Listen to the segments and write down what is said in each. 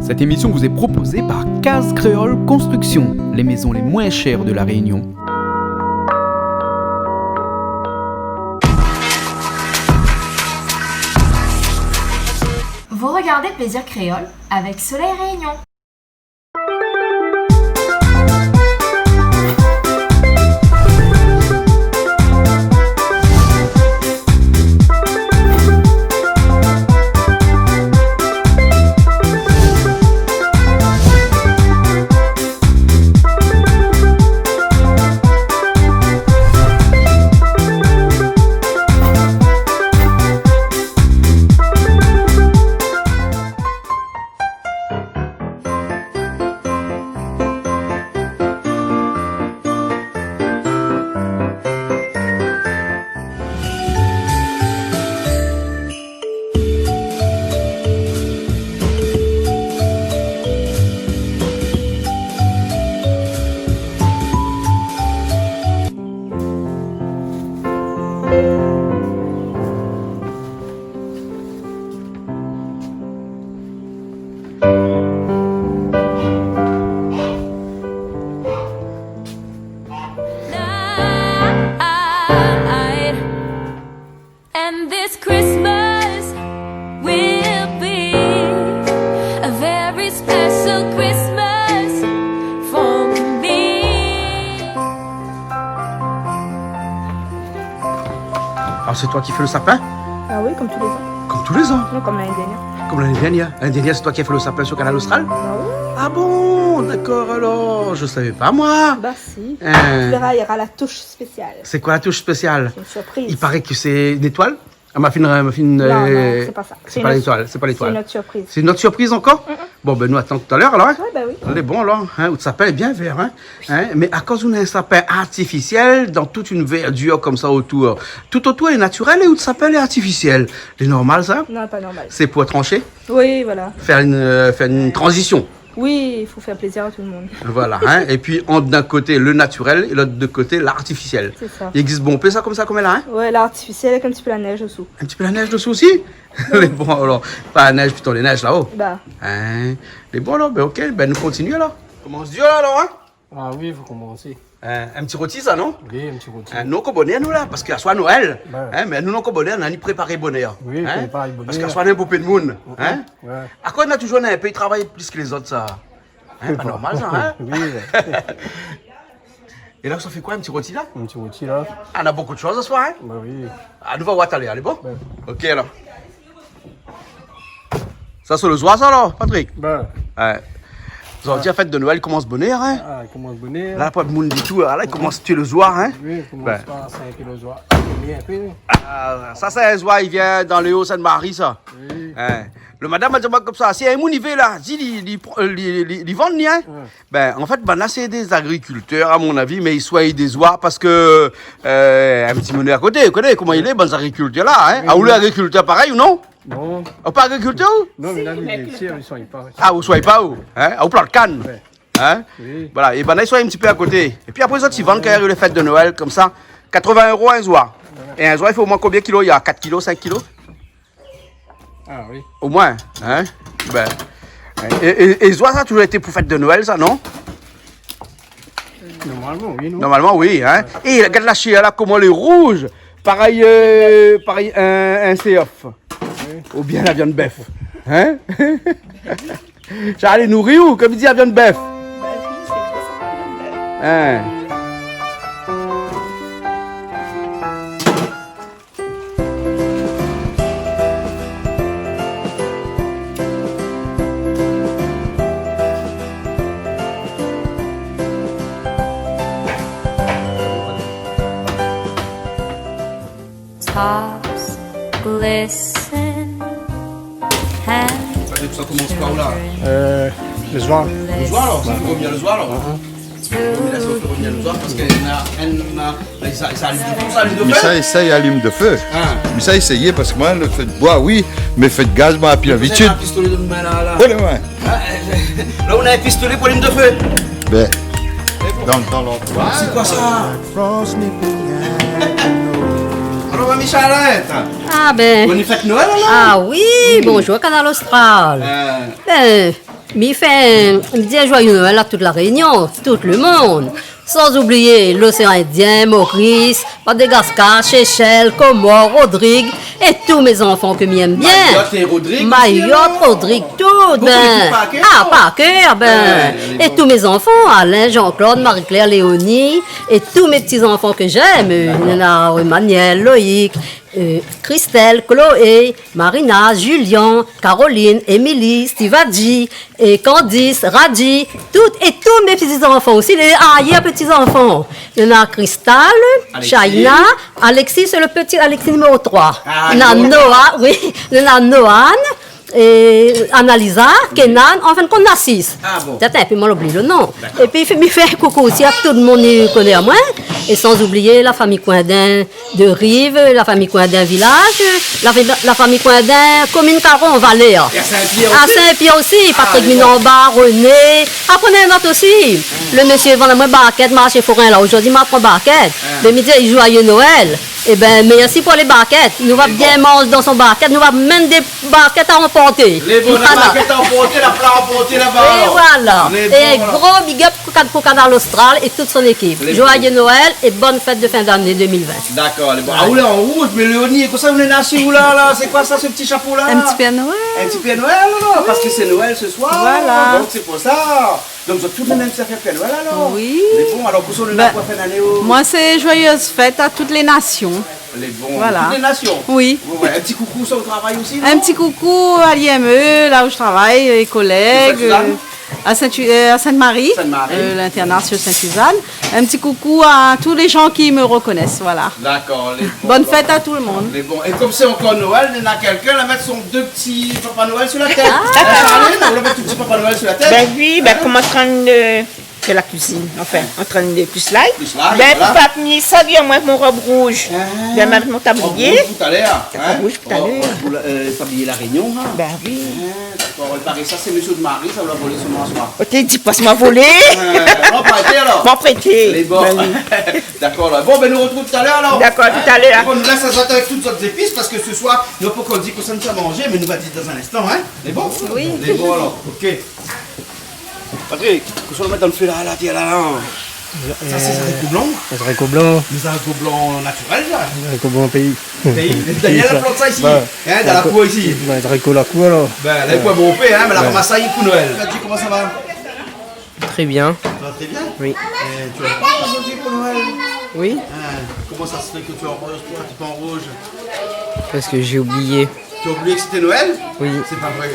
Cette émission vous est proposée par Case Créole Construction, les maisons les moins chères de La Réunion. Vous regardez Plaisir Créole avec Soleil Réunion. And this Christmas will be a very special Christmas for me. Alors c'est toi qui fais le sapin? Ah oui, comme tous les ans. Comme tous les ans? Non, comme l'année dernière. Comme l'année dernière? L'année dernière, c'est toi qui as fait le sapin sur Canal Austral? Ah oui? Ah bon, d'accord alors, je savais pas moi. Bah si. Hein. Tu verras, il y aura la touche spéciale. C'est quoi la touche spéciale? C'est une surprise. Il paraît que c'est une étoile? Ah, ma fine, Non, c'est pas ça. C'est pas l'étoile, c'est pas C'est l'étoile. une autre surprise. C'est une autre surprise encore? Bon, ben nous attendons tout à l'heure alors. Hein? Ouais, bah oui. On est bon alors, hein, votre sapin est bien vert, hein? Hein? Mais à cause d'un sapin artificiel, dans toute une verdure comme ça autour, tout autour est naturel et votre sapin est artificiel. C'est normal ça? Non, pas normal. C'est pour trancher, Oui, voilà. faire une transition. Oui, il faut faire plaisir à tout le monde. Voilà, hein? Et puis entre d'un côté le naturel et l'autre de côté l'artificiel. C'est ça. Il existe, bon, on peut ça comme ça comme elle a, hein? Ouais, l'artificiel avec un petit peu la neige dessous. Un petit peu la neige dessous aussi? Les bons alors, pas la neige, plutôt les neiges là-haut. Bah, Hein? Les bons alors, ben ok, ben nous continuons alors. Comment on se dit là alors, hein? Ah oui, il faut commencer. Un petit rôti ça, non? Oui, un petit rôti. Nous, on bonnet, nous, là, parce qu'il y a soit Noël, Ouais. hein, mais nous, on bonnet, on a ni préparé bonnet. Oui, hein, préparé bonnet. parce qu'il y a soit un beau peu de monde. Hein? Ouais. À quoi on a toujours un pays travailler plus que les autres, ça? Hein, pas normal, ça, hein? Oui, ouais. Et là, ça fait quoi, un petit rôti, là? Un petit rôti là. Ah, on a beaucoup de choses ce soir, hein? Bah oui. Ah, nous, va voir aller, allez, bon? Ouais. Ok, alors. Ça, c'est le soir, ça, alors, Patrick? Bah. Ouais. Vous avez dit, la fête de Noël commence bonnet, hein? Ah, il commence bonnet. Là, pas de monde du tout, là, il commence tuer le soir, hein? Oui, il commence Ben. par 5 kilos joie. Bien, oui. Ah, ça, c'est un soir, il vient dans le Haut-Sainte-Marie, ça. Oui. Hein. Le madame a dit comme ça, si un moun y va là, si ils vendent, hein? Ben, en fait, ben là, c'est des agriculteurs, à mon avis, mais ils soient des oies parce que, un petit monnaie à côté, vous connaissez comment il est, ben, les agriculteurs là, hein? Ah, ou les agriculteurs pareil ou non? Non. Ah, pas agriculteur ou? Non, mais là, les tirs, ils sont pas. Ah, vous soyez pas où? Hein? Ah, vous plantent canne? Ouais. Hein? Oui. Voilà, et ben là, ils sont un petit peu à côté. Et puis après, ça, ils vendent quand il y a eu les fêtes de Noël, comme ça, 80 € un soir. Et un soir, il faut au moins combien de kilos? Il y a 4 kilos, 5 kilos? Ah oui. Au moins, hein? Ben. Et ça a toujours été pour fête de Noël, ça, non? Normalement, oui, non? Normalement, oui, hein? Et regarde la chia là, comment elle est rouge. Pareil, pareil un CF. Ou bien la viande bœuf. Hein? J'allais nourrir ou, comme il dit, la viande bœuf? Hein? Tops glisten and Ça commence par où là? Le soir. Le soir alors? Ça fait combien le soir alors? Mais là, ça fait combien le soir? Parce qu'il y a ça allume de Mais feu? ça, il allume de feu. Ah. Mais ça, essayez parce que moi, le feu de bois, oui, mais feu de gaz, moi, puis Vous avez habitude. un pistolet de main là. Ouais, ouais. Là, on a un pistolet pour allume de feu. Ben, dans l'endroit. C'est quoi ça? Alors, Michalette. Ah ben. Bonne fête Noël alors. Ah oui, bonjour Canal Austral. Ben, m'y fait un joyeux Noël à toute la Réunion, tout le monde. Sans oublier l'océan Indien, Maurice, Madagascar, Seychelles, Comores, Rodrigue et tous mes enfants que m'aiment bien. Mayotte et Rodrigue. Mayotte, Rodrigue, tout. Ben. Ah, pas que, ben. Et tous mes enfants, Alain, Jean-Claude, Marie-Claire, Léonie, et tous mes petits-enfants que j'aime. Il y en a Emmanuel, Loïc, Christelle, Chloé, Marina, Julien, Caroline, Émilie, Stivadji, et Candice, Radji, toutes et tous mes petits-enfants aussi, les petits-enfants. Il y en a Cristal, Shaina, Alexis, c'est le petit Alexis numéro 3. Il y en a Noah, oui, il y en a Noan, et Annalisa, Kenan, enfin qu'on a 6. Ah bon. Et puis moi j'oublie le nom. Et puis il me fait coucou aussi à tout le monde qui connaît à moi. Et sans oublier la famille Coindin de Rive, la famille Coindin Village, la famille Coindin Commune Caron Valais. Et à Saint-Pierre À aussi. Saint-Pierre aussi, Patrick Minamba, René. Après un autre aussi. Le monsieur vend moi barquette, marché forain là. Aujourd'hui, m'a pris barquette. Le midi, il joyeux Noël. Eh ben, merci pour les barquettes. Nous va bien manger dans son barquette. Nous va même des barquettes à emporter. Les bonnes barquettes à emporter, la plat à emporter là-bas. Et voilà. Les Et un bons, gros big up pour Canal Austral et toute son équipe. Les Joyeux Noël et bonne fête de fin d'année 2020. D'accord, les bons. Ah, oula, en rouge, mais Léonie, comme ça, vous venez assis, oula, c'est quoi ça, ce petit chapeau-là? Un petit Père Noël. Un petit Père Noël, alors, parce que c'est Noël ce soir. Voilà. Donc, c'est pour ça. Donc, vous êtes tous les mêmes, ça fait Père Noël, alors? Oui. Les bons, alors, vous êtes Ben, quoi faire l'année au... Moi, c'est joyeuse fête à toutes les nations. Les bons, Voilà. toutes les nations. Oui. Ouais, un petit coucou, ça, au travail aussi, non? Un petit coucou à l'IME, là où je travaille, les collègues, Sainte-Suzanne à Sainte-Marie, Sainte-Marie. l'internat sur Sainte-Suzanne. Un petit coucou à tous les gens qui me reconnaissent, voilà. D'accord, les bons. Bonne fête à tout le monde. Les bons. Et comme c'est encore Noël, il y en a quelqu'un, va mettre son deux petits Papa Noël sur la tête. Charline, on va mettre tout petit Papa Noël sur la tête. Ben oui, ben comme en train de faire la cuisine, enfin, en train de plus light. Plus light, Ben voilà. papa mis ça vient moi avec mon robe rouge. Ben avec mon tablier. Rouge tout à l'heure. Rouge tout à l'heure. Pour tablier la réunion. Hein. Ben oui. D'accord, réparer ça, c'est monsieur de Marie, ça va la voler sur moi. On t'a dit passe-moi voler. On prêter alors. M'en prêter. Les bons. Ben oui. D'accord, là. Bon, ben nous retrouvons tout à l'heure alors. D'accord, tout à l'heure. Bon, nous laisse ça avec toutes sortes d'épices parce que ce soir, nous pas qu'on dit que ça ne s'est mangé, mais nous va dire dans un instant, hein. Les bons? Oui. Les bons alors, ok. Patrick, qu'on le mettre dans le feu là, tiens là. Ça, c'est des haricots blancs. Les haricots blancs, Des haricots blancs naturels, là. les haricots blancs pays. Daniel a planté ça ici. Ouais. Hein, dans la cour ici. Les haricots la cour alors. Ben, là, il faut bon paix, hein, mais la ramasse ça pour Noël. Dis, comment ça va? Très bien. Ça va très bien? Oui. Tu as pas aujourd'hui pour Noël? Oui. Comment ça se fait que tu es en rose, toi? Tu es pas en rouge? Parce que j'ai oublié. Tu as oublié que c'était Noël? Oui. C'est pas vrai.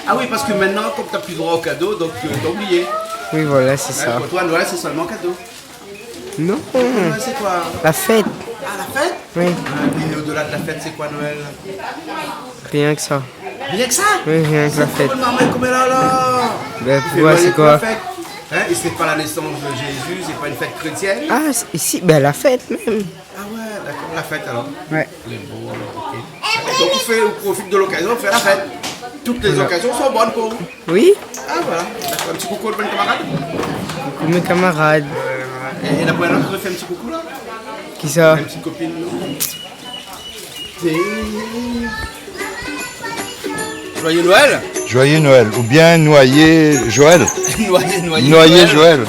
Ah oui, parce que maintenant, comme tu n'as plus droit au cadeau, donc tu as oublié. Oui, voilà, c'est ça. Pour toi, Noël, c'est seulement cadeau. Non. Noël, c'est quoi? La fête. Ah, la fête? Oui. Et au-delà de la fête, c'est quoi Noël? Rien que ça. Rien que ça? Oui, rien que la fête. Maman, comme elle a là? Ben, Tu pour fais moi, Noël c'est pour la quoi? fête? Hein? Et c'est pas la naissance de Jésus, c'est pas une fête chrétienne? Ah, ici, ben la fête même. Ah ouais, d'accord, la fête alors. Ouais. Les beaux, alors, ok. Donc on profite de l'occasion, on fait la fête. Toutes les occasions sont bonnes pour vous. Oui. Ah voilà, d'accord. Un petit coucou aux bonnes camarades. Coucou mes camarades. Et la première fois que je fais un petit coucou là? Qui ça? Une petite copine. Joyeux Noël. Joyeux Noël. Ou bien noyer Joël. Noyer Joël.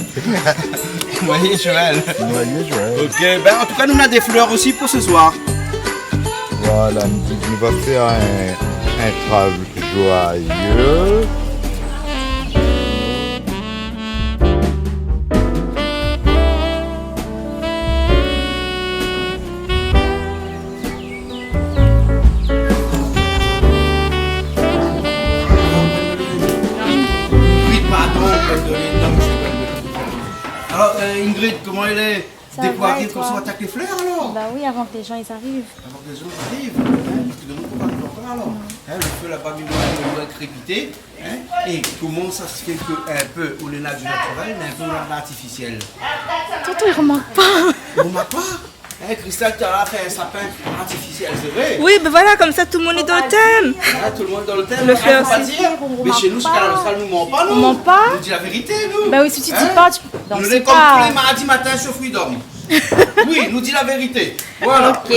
Noyer Joël. Noyer Joël. Ok, ben en tout cas nous on a des fleurs aussi pour ce soir. Voilà, on va faire un travail joyeux. Oui, pardon, alors Ingrid, comment elle est? Dès qu'on arrive comme ça, on attaque les fleurs alors? Bah oui, avant que les gens ils arrivent. Avant que les gens arrivent, hein, parce que de nous, on va encore alors. Hein, le feu là-bas, il doit crépiter. Hein, et comment ça se fait qu'un peu, on est là du naturel, mais un peu on est l'artificiel? Tonton, il remarque pas. On remarque pas? Hein, Christelle, tu as fait un sapin artificiel, c'est vrai? Oui, ben voilà, comme ça tout le monde est dans le thème. Hein, tout le monde dans le thème, Le on fleur peut pas aussi, dire. Mais chez nous, chez Canal Austral, nous ment pas, nous. On ment pas. On dit la vérité, nous. Bah oui, si tu dis Hein? pas, tu Nous danses sommes comme pas. tous les mardis matin sur Freedom. Oui, nous dis la vérité. Voilà. Ok.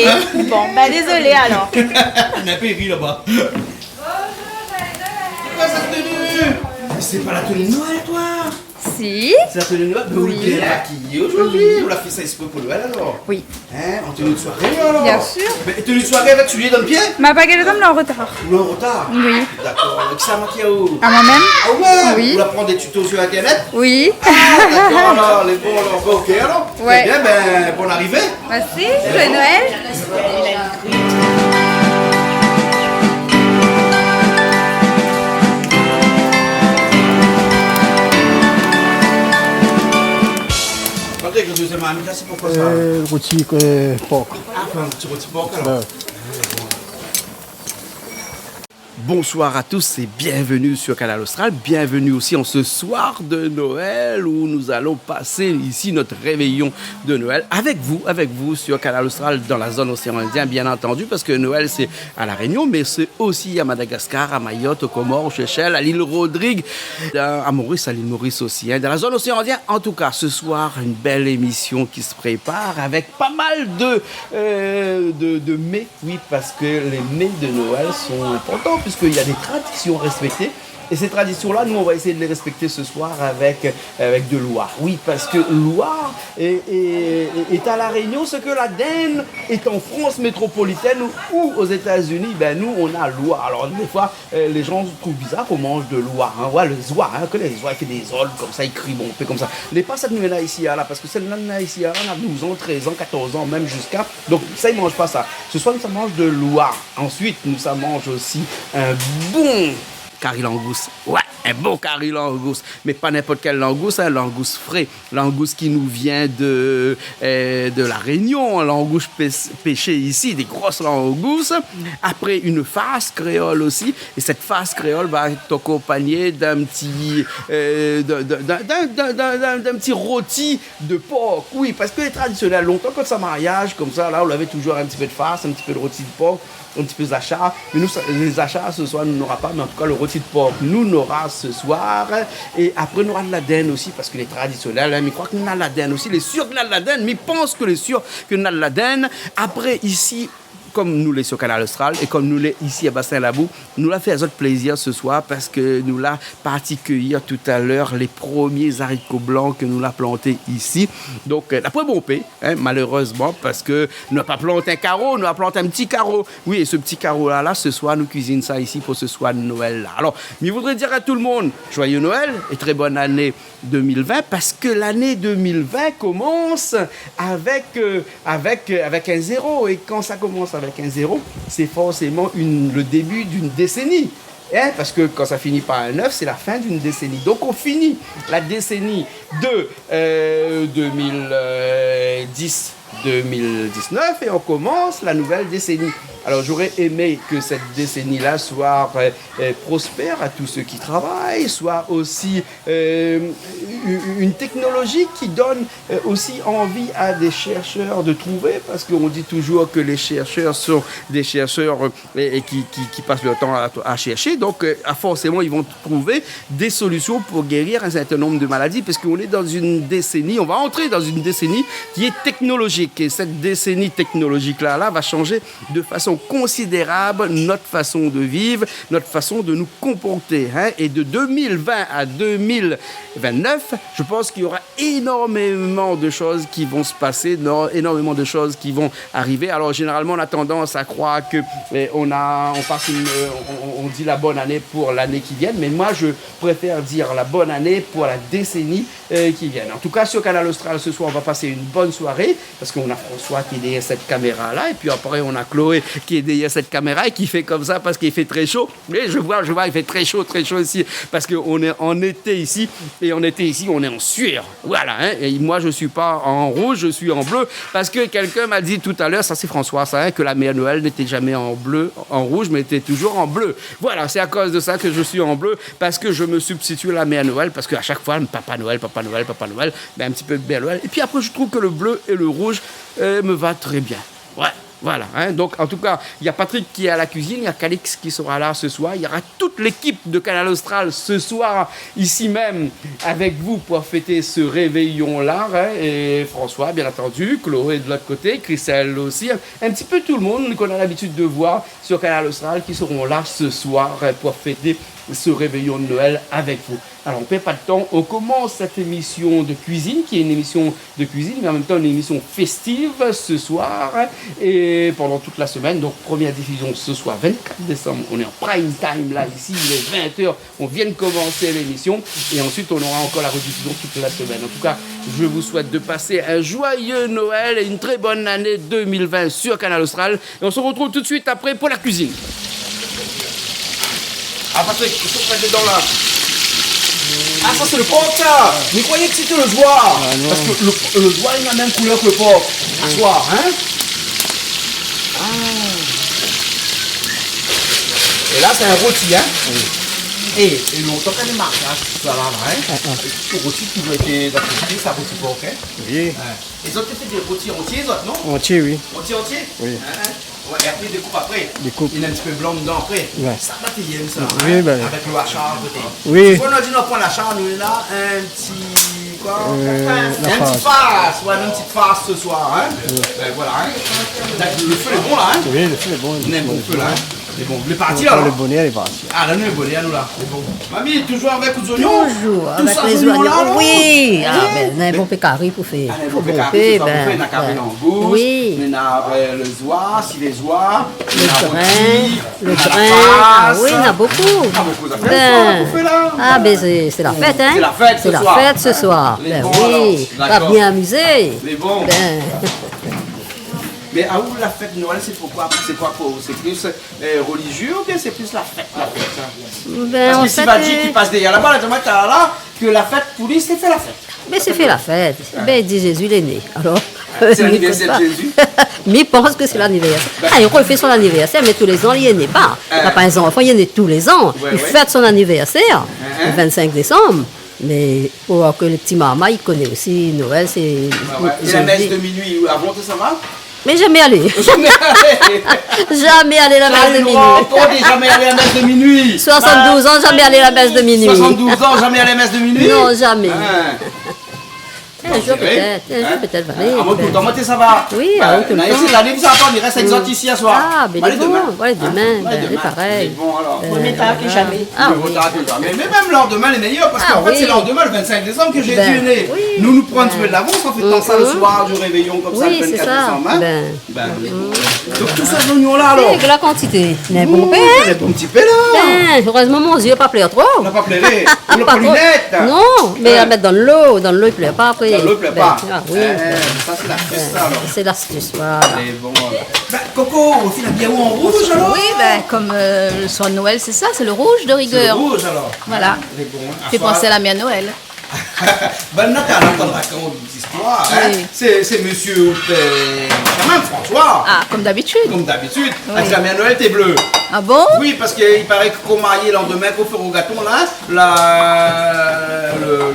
Bon, bah désolé alors. On a péri là-bas. Pourquoi cette tenue? C'est pas la tenue de Noël, toi? Si. C'est la tenue de Noël? Mais Oui. vous l'avez maquillée aujourd'hui? Oui. Vous l'avez fait ça exprès pour Noël alors? Oui. Hein? En tenue de soirée alors? Bien sûr. Mais tenue de soirée avec souliers dans le pied? Ma baguette d'homme est en retard. Ou en retard? Oui. D'accord. Qui ça maquille à où? À moi-même? Ah ouais? Oui. Vous la prenez des tutos sur internet? Oui. Ah d'accord alors, les bons alors, bon, ok alors? Ouais. Eh bien, ben, bonne arrivée. Merci. Joyeux Noël. Regardez que le deuxième ami, là c'est pourquoi ça? Rôti porc. Ah, un petit rôti porc alors. Bonsoir à tous et bienvenue sur Canal Austral. Bienvenue aussi en ce soir de Noël où nous allons passer ici notre réveillon de Noël avec vous sur Canal Austral dans la zone océan Indien, bien entendu, parce que Noël c'est à La Réunion, mais c'est aussi à Madagascar, à Mayotte, aux Comores, aux Seychelles, à l'île Rodrigue, à Maurice, à l'île Maurice aussi, hein, dans la zone océan Indien. En tout cas, ce soir, une belle émission qui se prépare avec pas mal de mets, oui, parce que les mets de Noël sont importants, puisqu'il y a des traditions respectées. Et ces traditions-là, nous, on va essayer de les respecter ce soir avec de Loire. Oui, parce que Loire est à La Réunion, ce que l'Aden est en France métropolitaine ou aux États-Unis. Ben, nous, on a Loire. Alors, des fois, les gens trouvent bizarre qu'on mange de Loire. Hein. Ouais, le Zois, hein, que les Zois, il fait des oles comme ça, il crie bon, fait comme ça. Les pas cette nuit-là ici, là, parce que celle-là ici, là, on a 12 ans, 13 ans, 14 ans, même jusqu'à. Donc, ça, ils ne mangent pas ça. Ce soir, nous, ça mange de Loire. Ensuite, nous, ça mange aussi un bon curry langouste. Ouais, un bon curry langouste. Mais pas n'importe quel langouste, un langouste frais. Langouste qui nous vient de La Réunion. Langouste pêché ici, des grosses langoustes. Après, une farce créole aussi. Et cette farce créole va être accompagnée d'un petit rôti de porc. Oui, parce que les traditionnels, longtemps, quand c'est un mariage, comme ça, là, on avait toujours un petit peu de farce, un petit peu de rôti de porc, un petit peu d'achat. Mais nous, les achats, ce soir, nous n'aura pas, mais en tout cas, le rôti de porc, nous n'aura ce soir. Et après, nous aura de la dinde aussi, parce que les traditionnels, hein, mais ils croient que nous avons de la dinde aussi. Les sûrs que nous avons de la dinde, mais ils pensent que les sûrs que nous avons de la dinde. Après, ici, comme nous l'est sur Canal Austral et comme nous l'est ici à Bassin-Labou, nous l'a fait à notre plaisir ce soir parce que nous l'a parti cueillir tout à l'heure les premiers haricots blancs que nous l'a plantés ici. Donc, la pas bon paix, hein, malheureusement, parce que nous n'avons pas planté un carreau, nous avons planté un petit carreau. Oui, et ce petit carreau-là, ce soir, nous cuisinons ça ici pour ce soir de Noël-là. Alors, je voudrais dire à tout le monde, joyeux Noël et très bonne année 2020 parce que l'année 2020 commence avec un zéro. Et quand ça commence avec un zéro, c'est forcément le début d'une décennie. Hein, parce que quand ça finit par un 9, c'est la fin d'une décennie. Donc on finit la décennie de 2010-2019 et on commence la nouvelle décennie. Alors j'aurais aimé que cette décennie-là soit prospère à tous ceux qui travaillent, soit aussi une technologie qui donne aussi envie à des chercheurs de trouver, parce qu'on dit toujours que les chercheurs sont des chercheurs qui passent leur temps à chercher, donc forcément ils vont trouver des solutions pour guérir un certain nombre de maladies, parce qu'on est dans une décennie, on va entrer dans une décennie qui est technologique, et cette décennie technologique-là va changer de façon considérable notre façon de vivre, notre façon de nous comporter. Hein. Et de 2020 à 2029, je pense qu'il y aura énormément de choses qui vont se passer, énormément de choses qui vont arriver. Alors généralement, on a tendance à croire que on dit la bonne année pour l'année qui vient, mais moi je préfère dire la bonne année pour la décennie qui vient. En tout cas, sur Canal Austral, ce soir, on va passer une bonne soirée, parce qu'on a François qui est derrière cette caméra-là, et puis après, on a Chloé qui est derrière cette caméra et qui fait comme ça parce qu'il fait très chaud. Mais je vois, il fait très chaud ici, parce qu'on est en été ici, et en été ici, on est en sueur. Voilà, hein. Et moi, je ne suis pas en rouge, je suis en bleu, parce que quelqu'un m'a dit tout à l'heure, ça c'est François, ça, hein, que la mère Noël n'était jamais en bleu, en rouge, mais était toujours en bleu. Voilà, c'est à cause de ça que je suis en bleu, parce que je me substitue à la mère Noël, parce qu'à chaque fois, Papa Noël, ben, un petit peu de Père Noël. Et puis après, je trouve que le bleu et le rouge me va très bien. Ouais. Voilà, hein. Donc en tout cas, il y a Patrick qui est à la cuisine, il y a Calix qui sera là ce soir, il y aura toute l'équipe de Canal Austral ce soir, ici même, avec vous pour fêter ce réveillon-là, hein. Et François, bien entendu, Chloé de l'autre côté, Christelle aussi, un petit peu tout le monde qu'on a l'habitude de voir sur Canal Austral qui seront là ce soir pour fêter ce réveillon de Noël avec vous. Alors on ne perd pas de temps, on commence cette émission de cuisine qui est une émission de cuisine mais en même temps une émission festive ce soir et pendant toute la semaine. Donc première diffusion ce soir 24 décembre, on est en prime time là ici, il est 20h, on vient de commencer l'émission et ensuite on aura encore la rediffusion toute la semaine. En tout cas, je vous souhaite de passer un joyeux Noël et une très bonne année 2020 sur Canal Austral et on se retrouve tout de suite après pour la cuisine. Ah Patrick, il faut mettre dedans là. Ah ça c'est le porc ça. Vous croyez que c'était le joie? Parce que le joie il a la même couleur que le porc. À soir, hein. Ah. Et là c'est un rôti, hein. Et longtemps qu'elle est marquée, hein. Ça là, hein. Le rôti qui doit être d'apprécier, ça rôti porc, hein. Oui. Les autres étaient des rôtis entiers, les autres, non? Entier, oui. Entier? Oui. Ouais, et après, il découpe après. Découpe. Il y a un petit peu blanc dedans après. Ouais. Ça va t'aider, ça. Oui, hein? ben. Avec le hachard peut-être. Oui. Si on a dit qu'on prend l'achard, nous là, un petit. Quoi? Un farce. petit farce. Ouais, une petite farce ce soir. Hein? Ben voilà. Hein? Là, le feu est bon là. Hein? Oui, le feu est bon. On aime le feu là. Hein? C'est bon. Il est parti là. Le bonnet, elle est partie. Ah, là, nous, le bonnet, nous là. C'est bon. Mamie, toujours avec les oignons? Toujours, Tout avec ça, les oignons oignons. là, Oui, non? ah, ben, on a un bon pécari pour faire. Ah, bon pécari, c'est ça, on fait un carré en gauche. Oui. On a le zoie, si les oies. Le grain. Ah oui, il y en a beaucoup. Ah, beaucoup d'affaires. Ah, ben c'est la fête, hein? C'est la fête ce soir. C'est la fête ce soir. Les Ben bons, oui, on alors. va bien amuser. Mais bon. Ben, Mais à où la fête de Noël, c'est pourquoi? C'est quoi pour vous? C'est plus religieux ou bien c'est plus la fête? Ça ben, parce en que si fait, Vadji qui passe derrière là-bas, la tomate là, que la fête pour lui, c'est fait la fête. mais c'est fait la fête. Ben, il dit Jésus, il est né. Alors, C'est l'anniversaire de Jésus. Mais il pense que c'est l'anniversaire. Ah, il refait son anniversaire, mais tous les ans, il est né pas. Il n'a pas un enfant, il est né tous les ans. Ouais, Il ouais. fête son anniversaire le 25 décembre. Mais pour que le petit maman, il connaît aussi Noël, c'est. Et la messe de minuit, avant tout ça va? Mais jamais allé. Jamais allé. Jamais allé à la messe de minuit. Encore des jamais allé à la messe de minuit. 72 ans, jamais allé à la messe de minuit. 72 ans, jamais allé à la messe de minuit? Non, jamais. Hein. Un jour peut-être, allez. À mon tout le temps, moi, ça va. Oui, à mon tout le temps. Cette année, vous attendez, il reste exote ici à soir. Ah, mais Allez, bon, demain. ouais, demain, ben, c'est pareil. Bon, alors. Premier tard que jamais. Ah, Mais oui. mais même lendemain, les meilleurs, parce Ah, qu'en fait, oui. c'est lendemain, le 25 décembre, que Jésus Ben, est né. oui. Nous prenons un petit peu de l'avance, en fait, ça le soir du réveillon, comme ça, Oui, le c'est 24 ça. décembre. Hein. Ben, Donc, tout ça, ces oignons-là, alors. avec la quantité. Mais bon Ouh, pain. c'est des bons petits pains, là. Ben, heureusement, mon Dieu, pas plaire trop. On n'a pas plairé. On n'a Pas pas trop. lunettes. Non, mais Ouais. à mettre dans l'eau. Dans l'eau, il plaît pas après. Dans l'eau, il plaît Ben, pas. Ah oui. Ça, c'est la fête, ça, alors. C'est l'astuce, voilà. Allez, bon. Ben, Coco, on file un bien en rouge, alors? Oui, ben, comme le soir de Noël, c'est ça, c'est le rouge de C'est le rigueur. rouge, alors. Voilà. C'est bon. Fait penser à la mienne Noël. Ben, Nathalie, on raconte une histoire. Hein? Oui. C'est monsieur Chaman François. Ah, comme d'habitude. Comme d'habitude. Oui. Avec la mère Noël, t'es bleu. Ah bon? Oui, parce qu'il paraît qu'au marié le lendemain, qu'au faire au gâteau, là,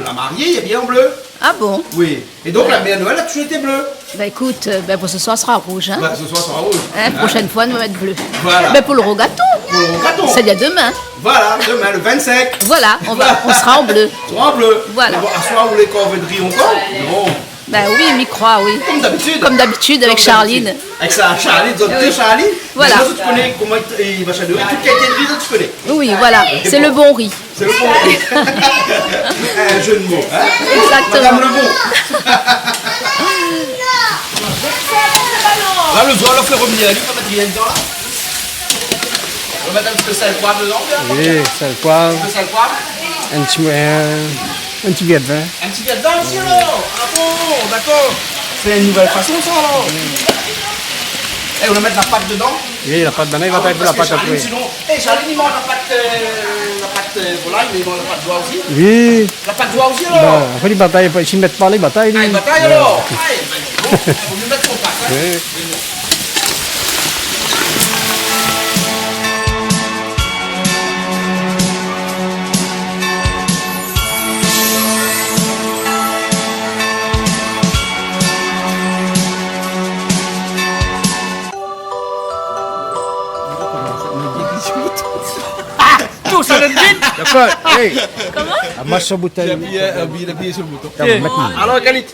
la mariée, il est bien en bleu. Ah bon? Oui. Et donc, la mère Noël a toujours été bleue. Ben écoute, ben, pour ce soir, ce sera rouge. Hein? Ben, ce soir, ça sera rouge. Hein, prochaine fois, nous va être bleu. Voilà. Ben pour le rogaton. Pour le gâteau. C'est bien demain. Voilà, demain, le 25. Voilà, on sera en bleu. Soit en bleu. Voilà. À soir, vous les corvées encore? Non. Ben oui, m'y croit, oui. Comme d'habitude. Comme d'habitude avec Comme Charline. d'habitude. Avec ça, Charline, Oui. Charline. Voilà. Mais tu connais comment il va chaleurer. Toute qualité de vie, tu connais. Oui, voilà. C'est le bon riz. C'est le bon. Un jeu de mots. Hein? Exactement. Madame le bon. Là, le doigt, là, fait revenir. Lui, on va mettre rien dedans, là. On va mettre un petit peu de sel poivre dedans. là. Oui, ça le poivre, Un peu de sel poivre. un petit verre de vin. Un petit verre dedans aussi, alors. Ah bon, d'accord. C'est une nouvelle façon, ça, alors. Et on va mettre la pâte dedans. Oui, la pâte banane, il va pas être la pâte après. Sinon, Charline, il mange la pâte volaille, mais il mange la pâte d'oie aussi. Oui, La pâte d'oie aussi, ben, alors. après les batailles, s'ils mettent pas les batailles. Ah, lui. une bataille, alors. Ah, bon, il faut mieux mettre son pâte. Hein. Oui. Claude, hey. Comment? Amasse ce bouton. Il a appuyé sur le bouton. Alors, Khalid.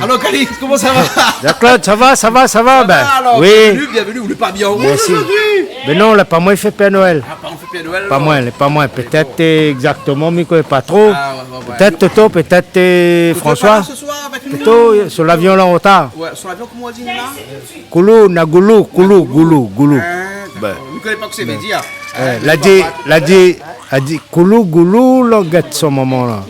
Alors, Khalid, comment ça va? Claude, ça va, ben. Alors, oui. Bienvenue, vous n'êtes pas bien rouge Merci. aujourd'hui? Mais non, là, pas moi, il fait Père Noël. Ah, pas on fait Père Noël? Pas moi. Peut-être exactement, mais pas trop. Ah, ouais. Peut-être Toto, peut-être François. Ce soir avec nous? Toto, sur l'avion là en retard. Ouais, sur l'avion, comment on dit là? Koulou, Nagoulou, Koulou. Ben. Vous ne connaissez pas que c'est média. l'a dit, Koulou, l'on guette son moment là.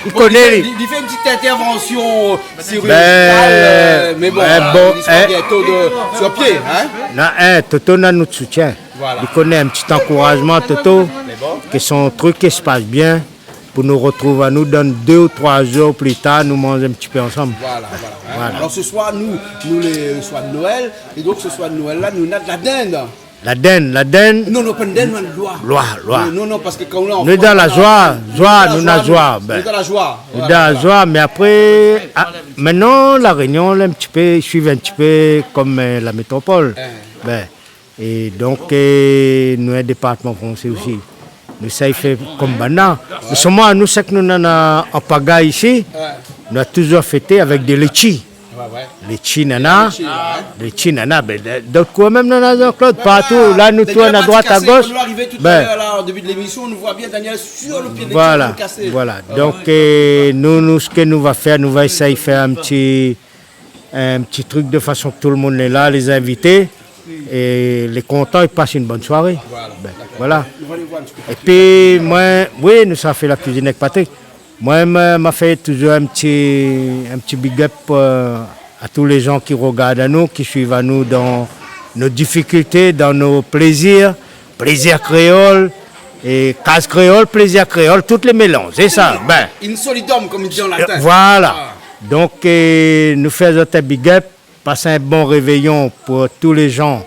Il connaît. Il fait une petite intervention sur mais bon, il sera bientôt sur pied. Hein? Toto n'a notre soutien. Voilà. Il connaît un petit encouragement, Toto, que son truc se passe bien. Pour nous retrouver à nous dans 2 ou 3 jours plus tard, nous manger un petit peu ensemble. Voilà. Alors ce soir, nous les soirs de Noël, et donc ce soir de Noël là, nous avons de la dinde. La dinde. Non, pas de dinde, mais loi. Non, parce que quand on est en nous dans la joie, nous dans la joie. Nous dans la joie. Nous dans la joie, mais après, maintenant, la Réunion, là, un petit peu, suit un petit peu comme la métropole. Et donc, nous, un département français aussi. Nous, ça, il fait comme Bana. Mais seulement, nous, c'est que nous, en pagaille ici, nous avons toujours fêté avec des litchis. Litchis, nana. Litchis, nana. Donc, quand même, nana, Jean-Claude, partout. Là, nous, toi, à droite, à gauche. Quand nous arrivons tout à l'heure, là, au début de l'émission, on nous voit bien Daniel sur le pied de Voilà. Donc, nous, ce que nous va faire, nous va essayer de faire un petit truc de façon que tout le monde est là, les invités. Et les contents, ils passent une bonne soirée. Voilà. Et puis, moi, oui, nous, ça fait la cuisine avec Patrick. Moi, m'a fait toujours un petit big up à tous les gens qui regardent à nous, qui suivent à nous dans nos difficultés, dans nos plaisirs, plaisir créole, et case créole, plaisir créole, tous les mélanges, c'est ça. Insolidum, comme il dit en latin. Voilà. Donc, nous faisons un big up. Passer un bon réveillon pour tous les gens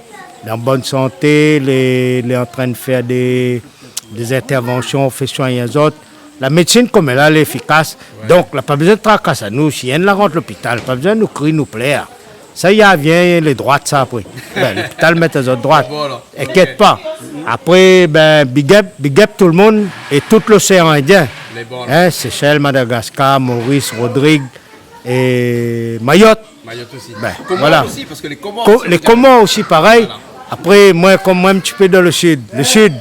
en bonne santé, les en train de faire des interventions, fait soigner les autres. La médecine, comme elle est efficace, donc elle n'a pas besoin de tracasser à nous. Si elle la rentre à l'hôpital, pas besoin de nous crier, nous plaire. Ça y vient les droites, ça après. L'hôpital met les autres droites. Inquiète pas. Après, big up tout le monde et tout l'océan Indien. Seychelles, Madagascar, Maurice, Rodrigue et Mayotte. Aussi. Voilà. Aussi, parce que les Comores aussi, pareil. Voilà. Après, moi, comme moi, un petit peu dans le sud. Le sud,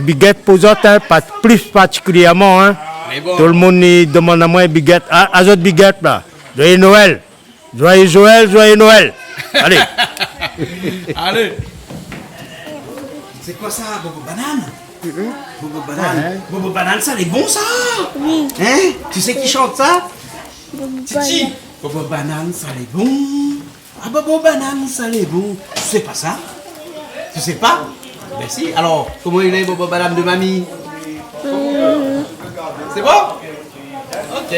big up aux autres, plus particulièrement. Hein. Bon. Tout le monde demande à moi un big up. À autres big up, là. Joyeux Noël. Joyeux Noël. Allez. Allez. C'est quoi ça, Bobo Banane? Bobo Banane. Bobo Banane, ça, c'est bon, ça? Oui. Hein? Tu sais qui chante ça? Titi. Bobo Banane, ça l'est bon. Ah, Bobo Banane, ça l'est bon. Tu sais pas ça? Tu sais pas? Ben si. Alors, comment il est, Bobo Banane de mamie? C'est bon? Ok.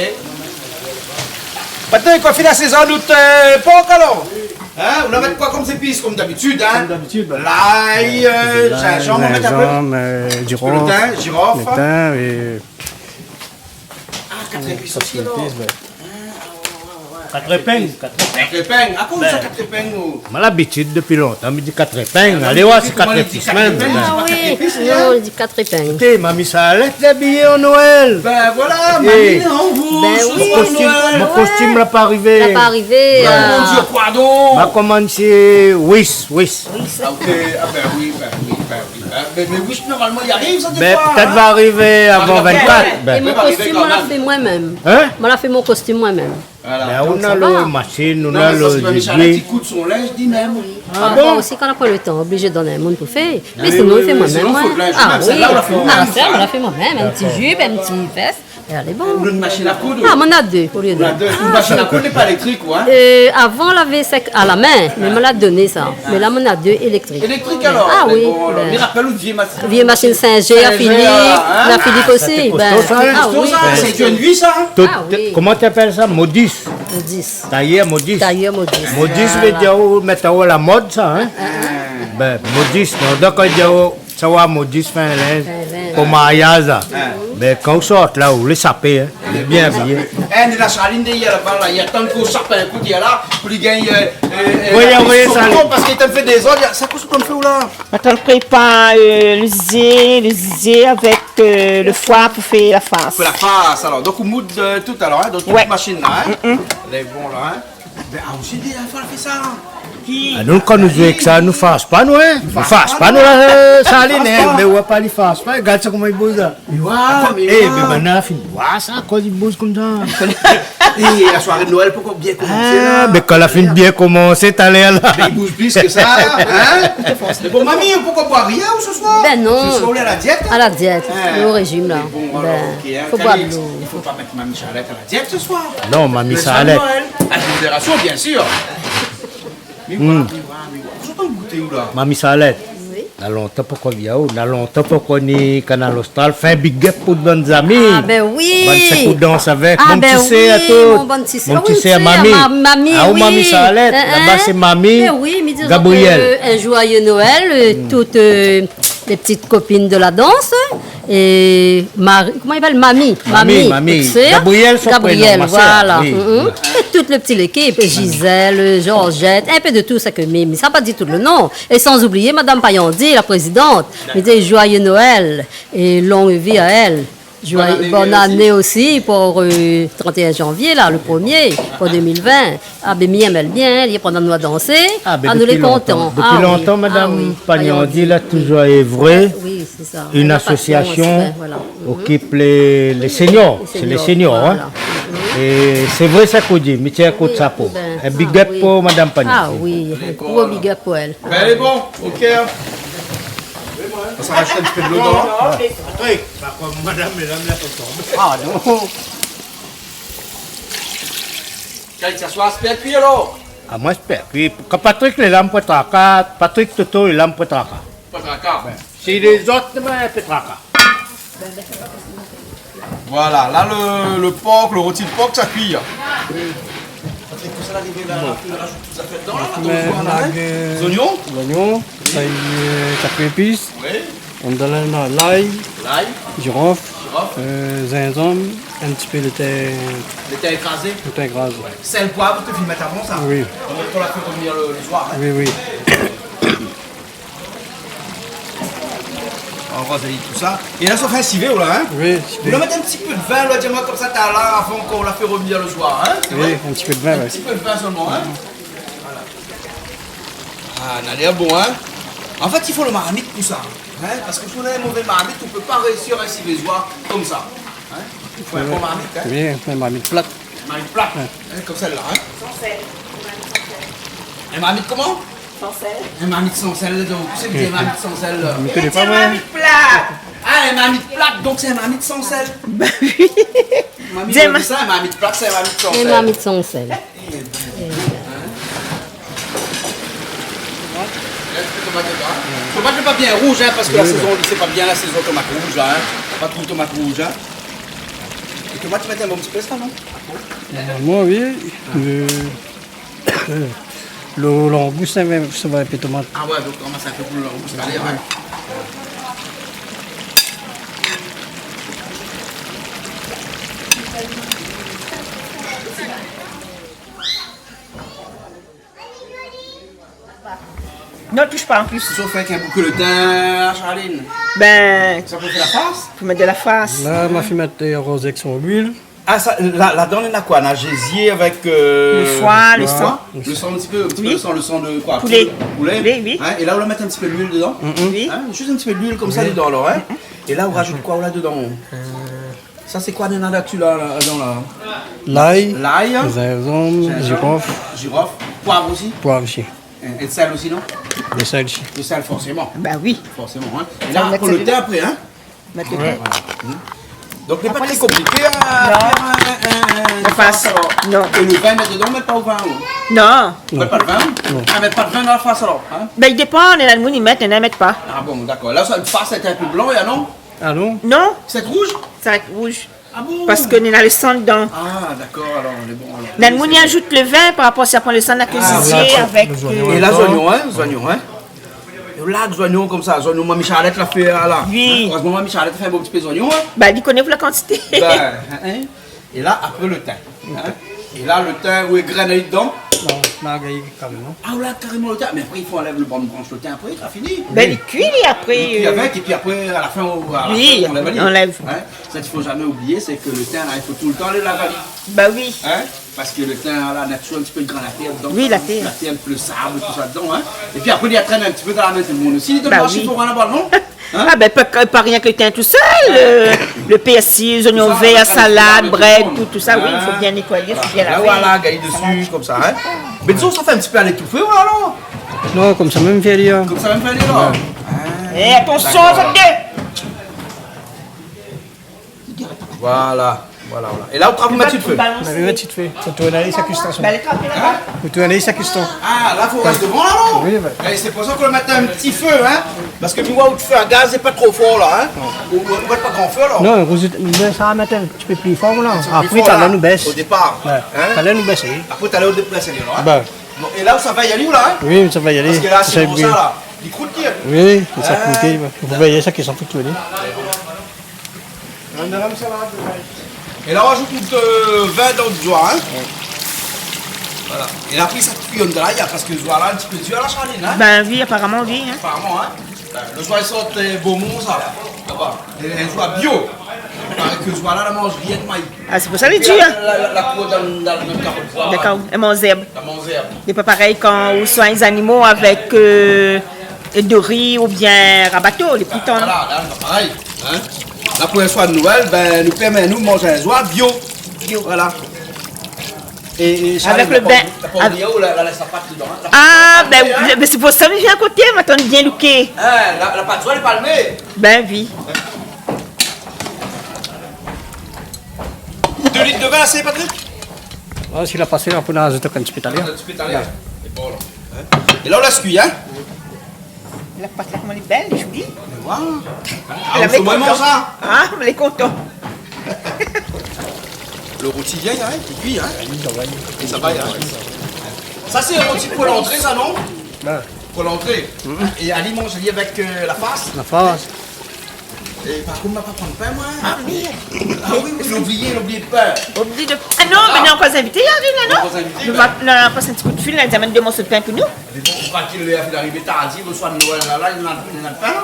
Maintenant, quoi, fin la saison d'août, porc alors? Hein? On va mettre quoi comme épices, comme d'habitude, hein? Comme d'habitude. L'ail, gingembre, on met un peu. Girofle. Le thym et... Ah, 4 épices aussi, alors. 4 épingles. 4 épingles. Ah, comment ça, 4 épingles? J'ai l'habitude depuis longtemps, on me dit 4 épingles. Allez voir, c'est 4 épices même. Ah oui, on dit 4 épingles. Écoutez, mamie, ça allait t'habiller en Noël. Ben voilà, mamie, en vous. Ben oui. Mon costume n'a pas arrivé. Il n'a pas arrivé. Mon Dieu, pardon. Ma commande, c'est Wish. Ok, ah ben oui. Mais Wish, normalement, il arrive, ça, des fois. Peut-être va arriver avant 24. Et mon costume, on l'a fait moi-même. Hein? On l'a fait mon costume moi-même. Voilà. On a la machine, on a le qui coûte son linge, dit même. Ah bon? Aussi, quand on prend le temps, obligé de donner un monde pour faire. Mais sinon, on fait moi-même. Ah oui, ça, on l'a fait moi-même. Un petit jupe, un petit veste. Elle est bonne. Une machine à coudre? Ah, on a 2 au lieu de. Une machine à coudre n'est pas électrique, quoi. Avant, on l'avait à la main, mais on l'a donné ça. Mais là, on a 2 électriques. Électrique alors? Ah oui. Je me rappelle une vieille machine. Vieille machine Saint-G, à Philippe. La Philippe aussi. Ah oui. C'est une vie, ça? Comment tu appelles ça? Modis. Tailleur modis. Modis veut dire mettre à la mode, ça. Modis, donc ça va maudit fin pour mariage. Mais quand on sort là, où les sapés, hein, il est bien habillé. Eh, la chaline il y a là-bas, là, il y a tant que sapin, écoute, il y a là, pour lui gagner. Oui, ça. Parce qu'il t'a fait des ordres, ça coûte qu'on fait où là? On prépare le zizi avec le foie pour faire la face. Pour la face, alors. Donc, on moud tout à l'heure, hein, dans toute machine là, hein. Elle est bon là, hein. Ben, aussi, il faut faire ça. Nous, quand nous jouons avec ça, nous ne faisons pas, nous, hein. Nous ne faisons pas, nous, la saline, mais on ne va pas les faire. Regarde ça comment il bouge là. Eh, mais maintenant, il ça, quand il bouge comme ça. Et la soirée de Noël, pourquoi bien commencer là? Mais quand la fin bien commencé, t'as l'air là. Mais il bouge plus que ça, hein? Bon, mamie, pourquoi boire rien ou ce soir? Ben non. Ce soir, on est à la diète? À la diète, au régime là. Bon, alors, ok, hein. Faut boire de l'eau. Il ne faut pas mettre mamie Charlotte à la diète ce soir. Non, mamie Charlotte. À la modération, bien sûr. Mais voilà. Vous entendez goûter où là? Mamie Charlotte. Dans longtemps pourquoi via où? Dans longtemps pourquoi ni Canal Austral fait un big up pour de bonnes amis. Ah ben oui. Bonne secours danse avec. Ah mon ben petit oui, à tout. mon bon tissé. Mon Oui, petit à tu sais, mamie. Mamie, Ah ou oui. mamie Charlotte. Là-bas c'est mamie. Mais oui, mais disons Gabriel. Un joyeux Noël, toutes les petites copines de la danse et Marie, comment il s'appelle Mamie. Tu sais, Gabriel, son Gabriel, prénom, ma voilà. sœur, oui. Et toute la petite équipe, Gisèle, Georgette, un peu de tout ça que Mimi, ça n'a pas dit tout le nom. Et sans oublier Madame Payandi, la présidente, mais des joyeux Noël et longue vie à elle. Bonne année aussi pour 31 janvier, là, le 1er, pour 2020. Ah, ben, Mimi aime bien, il est pendant nous à danser. Ah, ben, nous les depuis contents. Depuis longtemps, Madame Payandi, là, toujours œuvré. Oui, c'est ça. Une La association passion, voilà. occupe les seniors. C'est les seniors, hein. Et c'est vrai ça qu'on dit, mais tiens, écoute ça pour. Un big up pour Madame Payandi. Ah oui, un gros big up pour elle. Ben, elle est bon, ok. Ça rachète un petit peu de l'eau dedans. Oui, par contre, Madame, mesdames, là, tombe. Ah non. Qu'elle s'assoit, c'est puis alors. Ah, moi, j'espère. Puis, quand Patrick, il a un peu de tracas, Patrick Toto, il a un peu de tracas. Pas de tracas. Si les autres, ben, un peu de tracas. Voilà, là le porc, le rôti de porc, ça cuit. Patrick, tout ça arrivé là, tu rajoutes tout ça fait dedans là, les oignons. L'oignon, quatre épices. Oui. On donne l'ail, L'ail, girofle, gingembre, un petit peu de thé. le thé écrasé. Le thé gras. Sel, poivre, tu fais mettre avant ça. Oui. On l'a fait revenir le soir. Hein. Oui, oui. On rosalie tout ça. Et là, ça fait un civet, là, hein? Oui, Vous la mettez un petit peu de vin, là, dis-moi, comme ça, t'as là, avant qu'on la fait revenir le soir, hein? C'est vrai? un petit peu de vin, Un petit peu de vin seulement, hein? Voilà. Ah, on a l'air bon, hein? En fait, il faut le marmite pour ça. Hein? Parce que si on a un mauvais marmite, on ne peut pas réussir un civésois comme ça. Hein? Il faut un bon marmite, hein? Oui, un marmite plate. Marmite plate, hein? Comme celle-là, hein? Sans sel. Un marmite comment? Sans sel. Un marmite sans sel, donc c'est que des marmites sans sel. Mais connais pas, C'est ouais. marmite plate. Ah, un marmite plate, donc c'est un marmite sans sel. Bah oui. Mamie, Dis-moi. on dit ça, un marmite plate, c'est un marmite sans Et sel. marmite sans sel. Tomate n'est pas bien rouge, hein, parce que la saison, c'est pas bien la saison tomate rouge, là, hein. Pas trop tomate rouge, hein. Les tomates, tu mets un bon petit peu ça, non? Moi, oui. Le langouste, ça va un peu tomate. Ah ouais, donc on ramasse un peu plus le rouge, ça va aller, hein. Non, touche pas en plus. Sauf avec un bouquet de thym, Charline. Ben, Ça peut faire la face? faut mettre de la face. Là, ma fille m'a arrosé avec son huile. Ah, ça, là-dedans, il y en a quoi? Un gésier avec... Le foie, le sang. Le sang un petit peu, Oui. le sang de quoi? Poulet. Poulet. Poulet, oui. Hein, et là, on va mettre un petit peu d'huile dedans. Oui. Hein, juste un petit peu d'huile comme ça dedans, alors. Hein. Et là, on rajoute quoi là-dedans? Ça, c'est quoi là-dessus, là-dedans, là? L'ail, L'ail, gingembre, girofle, girofle, poivre aussi. poivre aussi. Et le sel aussi, non? Le sel aussi. Le sel, forcément. Ben oui. Forcément, hein. Et Ça, là, on on met prend ça le dedans. thé après, hein. Mettre le thé. Donc, il n'est pas très compliqué à faire face. alors. Non. Et le vin, mettre dedans, mettre pas au vin, ou? Non. On met pas de vin? Ah, mettre pas de vin dans la face, alors, hein. Ben il dépend, il y en a le monde, ils mettent, il y en a, ils mettent pas. Ah bon, d'accord. Là, ça le face est un peu blanc, et non? Ah non? Non, C'est rouge? ça va être rouge. Ah bon? Parce qu'on a le sang dedans. Ah, d'accord, alors, on est bon, alors. Dans le monde, il ajoute le vin par rapport à ça, prend le sang de la cuisinier avec... les oignons. Et là, les oignons, hein? Les oignons, hein? Le lac Zoignon comme ça, Zoignon, Mamie Charlotte l'a fait là. Oui. Heureusement, Mamie Charlotte fait un beau petit peu Zoignon. Bah, il connaît la quantité. Et là, après le thym. Et là, le thym, où est granulé dedans? Non, là, carrément. Ah, là, carrément le thym. Mais après, il faut enlever le banc de branche, le thym après, ça finit. Ben, il cuit après. Il cuit avec, et puis après, à la fin, Oui, on enlève. Ça, il ne faut jamais oublier, c'est que le thym, là, il faut tout le temps le laver. Bah oui. Parce que le thym, là, nature, un petit peu de granulaté dedans. Oui, la terre. La terre, le sable, tout ça dedans. Et puis après, il y a traîné un petit peu dans la main tout le monde aussi. Il doit marcher pour un bas, non? Ah ben pas rien que le thym tout seul, le persil, les oignons verts, salade, bread, tout ça, oui, il faut bien nettoyer, il faut bien laver. Voilà, gaille dessus, comme ça. Mais disons, ça fait un petit peu à l'étouffer, voilà, non? Non, comme ça même fait dire. Comme ça même fait dire, là. Et attention, ça Voilà. Et là, on va mettre de feu. On avait mettre de feu. Faut tourner les sacustons. Faut tourner les sacustons. Ah, là, faut rester devant, là, non? Oui, Et c'est pour ça qu'on va mettre un petit feu, Parce que tu vois où tu fais un gaz, c'est pas trop fort, là, Ou pas grand feu, là. Non, ça va mettre un petit peu plus fort, là. Après, tu allais nous baisser. Au départ. T'allais nous baisser. Après, t'allais au déplacer, là. Ben. Et là où ça va y aller, où, là? Oui, ça va y aller. Parce que là, c'est bon, ça, là. Il croûte, oui, ça croûte. Il faut veiller ça qui s'en fout de tourner. Et là, on rajoute 20 dans le joie, Voilà. Et là, après, ça cuit de là, parce que le joie là, un petit peu dur à la chaline, Ben oui, apparemment, oui. Apparemment, Le joie, il sort Beaumont, ça. Là-bas. Et un joie bio. Que le joie là, elle mange rien de maïs. Ah, c'est pour ça, les dur. La cour dans le carotte. D'accord, et mon zèbre. La manzerbe. C'est pas pareil quand on soigne les animaux avec de riz ou bien rabateau, les pitons. Voilà, là, c'est pareil. La première soirée de Noël, nous permet de manger un joie bio. Voilà. Et avec le bain. La laisse la pâte dedans. Ah, ben c'est pour ça que je viens à côté, maintenant bien looké. La pâte joie, elle est palmée. Ben oui. 2 litres de vin, c'est Patrick? Ah, s'il a passé, on peut ajouter un petit peu italien. Et là, on laisse cuire, La pâte là, comment elle est belle, elle est jolie. Voilà. Elle avait content. Ça. Ah, elle est contente. Le rôti vient, il cuit, Et ça va, Ça, c'est un rôti pour l'entrée, ça, non? Pour l'entrée. Et Ali mange avec la face. La face. Et par contre, on ne va pas prendre pain, moi. Ah, merde. Ah oui, j'ai oublié le pain. Oublié de... Ah non, mais on est encore invités, non? On va passer un petit coup de fil, on amène 2 morceaux de pain pour nous. Mais bon, on croit qu'il est arrivé tardif, le soir de Noël, là, il y en a de pain,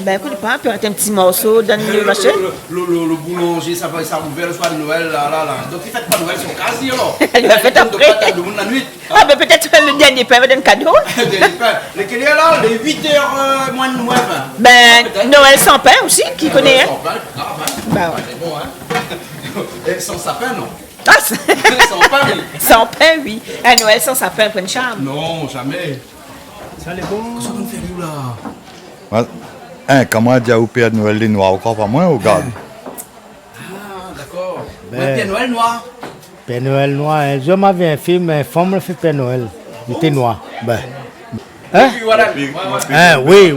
Ben écoute pas, peut être un petit morceau dans le machin. Le boulanger, ça va ouvert le soir de Noël, là. Donc il fait pas Noël sur casier, alors. Il va faire après. La nuit. Ah ben peut-être le dernier pain va donner un cadeau. Le dernier pain. Lequel est là, les 8h moins de 9. Ben Noël sans pain aussi, qui connaît, Sans pain, ben ouais. C'est bon, Et sans sapin, non. Ah, sans pain, oui. Sans pain, oui. À Noël sans sapin, pas une charme. Non, jamais. Ça, les bons. Qu'est-ce qu'on fait, nous, là? Comment dire au Père Noël les Noirs, encore pas moins, au gars. Ah, d'accord. Père Noël noir. Père Noël noir. Un jour, m'avait un film, une femme fait Père Noël. Il était noir. Ben. Hein? Oui.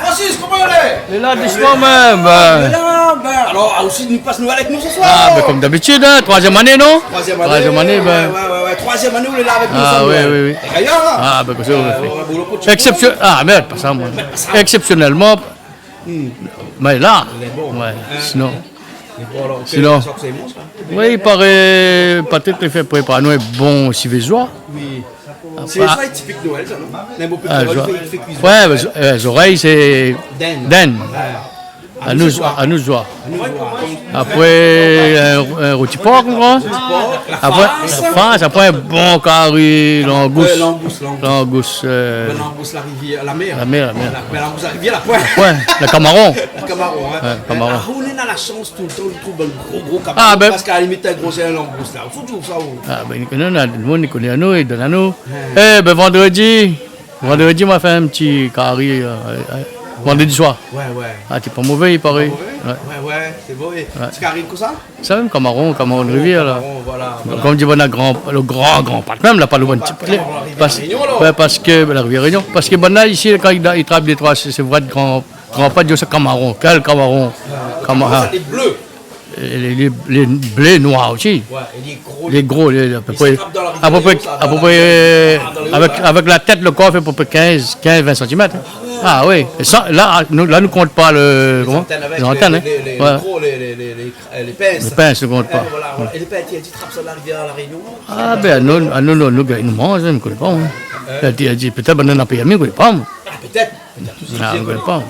Francis, comment il est? Il est là doucement même. Il est là, alors aussi, nous passe Noël avec nous ce soir. Ah, ben comme d'habitude, troisième année, non? Troisième année, ben. Ouais. Troisième année, vous êtes là avec nous. Ah, oui. D'ailleurs, ah, ben, comme ça, on fait. Exceptionnel. Ah, merde, pas ça, moi. Exceptionnellement. Mais là, ouais, sinon. Oui, il paraît, peut-être qu'il fait préparer nous un bon civézois. Oui. C'est les typique Noël, ça, non? Ouais, les oreilles, c'est den. À nous voir. Après, un rôti porc, après, la face, après un bon carré, langouste. Langouste, la rivière, la mer. La mer. La langouste, la rivière, la pointe. Le camaron. Le camaron, camaron. On est dans la chance tout le temps, on trouve un gros camaron. Parce qu'à la limite, un gros, c'est un langouste, là. On trouve ça où? Ah, ben, le monde, il connaît à nous, il donne à nous. Eh, ben, vendredi, on m'a fait un petit carré. Vendredi soir. Ouais. Ah, t'es pas mauvais, il paraît. Ouais, c'est beau. Et tu carines comme ça? Ça même, camaron de rivière, là. Voilà. Comme dit, le grand parc, même, là, pas le bon type. Parce que, la rivière Réunion. Parce que, là, ici, quand il travaille des trois, c'est vrai, grand pas, Dieu, c'est camaron. Quel camaron? Ça, c'est bleu. les blés noirs aussi. Ouais, et Les gros, à peu près, avec la tête, le corps fait à peu près 15-20 cm. Ah oui, et ça, là, nous ne compte pas les antennes. Les pinces. Les pinces ne comptent pas. Voilà. Et les pinces, tu trappes ça à la rivière à la Réunion? Ah ben, nous mangent, ils ne connaissent pas. Elle dit, peut-être qu'on a payé, mais ils ne connaissent pas. Ah, peut-être. Ah, ils ne connaissent pas.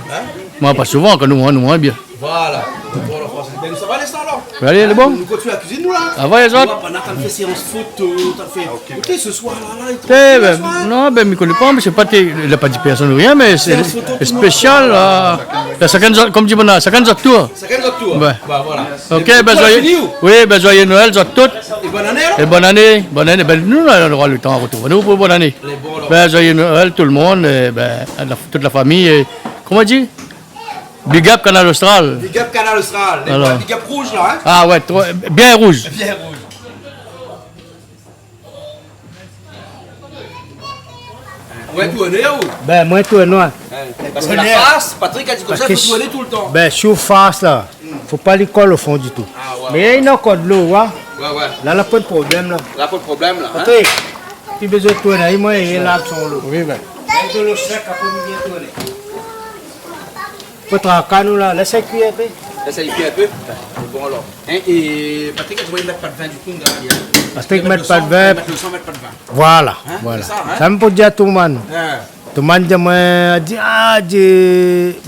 Moi, pas souvent, quand nous mangeons bien. Voilà. Ça va l'instant là? Allez, le bon? Nous continuons la cuisine, nous là? Ah, ouais, les autres? On a fait séance photo, t'as fait. Ok, ce soir là, Non, ben, je ne connais pas, mais c'est pas. Il n'a pas dit personne ou rien, mais c'est spécial. Comme dit Bonnard, ça gagne notre tour. Ça gagne notre tour. Ouais. Bah voilà. Ok, ben, joyeux. Oui, ben, joyeux Noël, vous toutes. Et bonne année alors? Et bonne année. Bonne année. Ben, nous, on aura le temps à retrouver. Nous, pour bonne année. Ben, joyeux Noël, tout le monde, et, ben, toute la famille. Et, comment on dit? Big Up Canal Austral. Big Up Canal Austral. Big Up rouge là, hein? Ah ouais, bien rouge. Bien rouge. Ouais, tout est où? Ben, moi, tout est noir. Parce que la face, Patrick a dit comme ça, il faut tout tout le temps. Ben, sur face là, faut pas l'école au fond du tout. Ah, ouais. Mais il y a une encore de l'eau, ouais. Ouais. Là, là, pas de problème là. Là, pas de problème là. Patrick, tu as besoin de tourner, moi, il y a là son l'eau. Oui, ben. De l'eau sec, après, il vient tourner. Faut tranquille nous là, laissez cuire un peu. Laissez cuire un peu. Bon alors. Et Patrick, tu vas mettre pas de vin du tout dans la Patrick, mettre pas de vin. Mettre le sang, mettre pas de vin. Voilà, Hein? voilà. Ça me peut dire à tout le monde. Tout le monde dit, me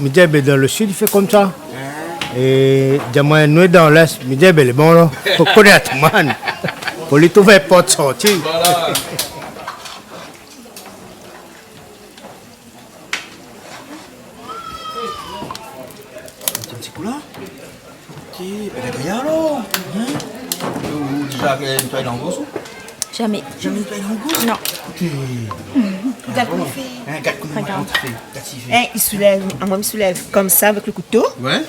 dit, ben, dans le sud, il fait comme ça. Et moi, nous dans l'est, me dit, ben, bon là, faut connaître tout le monde. Pour lui trouver pas de sortie. Voilà. Un petit coup là. Ok, ben regarde alors. Ou déjà une toile en gros? Jamais. Jamais une toile en gros? Non. Ok. Regarde comment il fait. Regarde comment il fait. Il soulève, moi, il soulève comme ça avec le couteau. Ouais.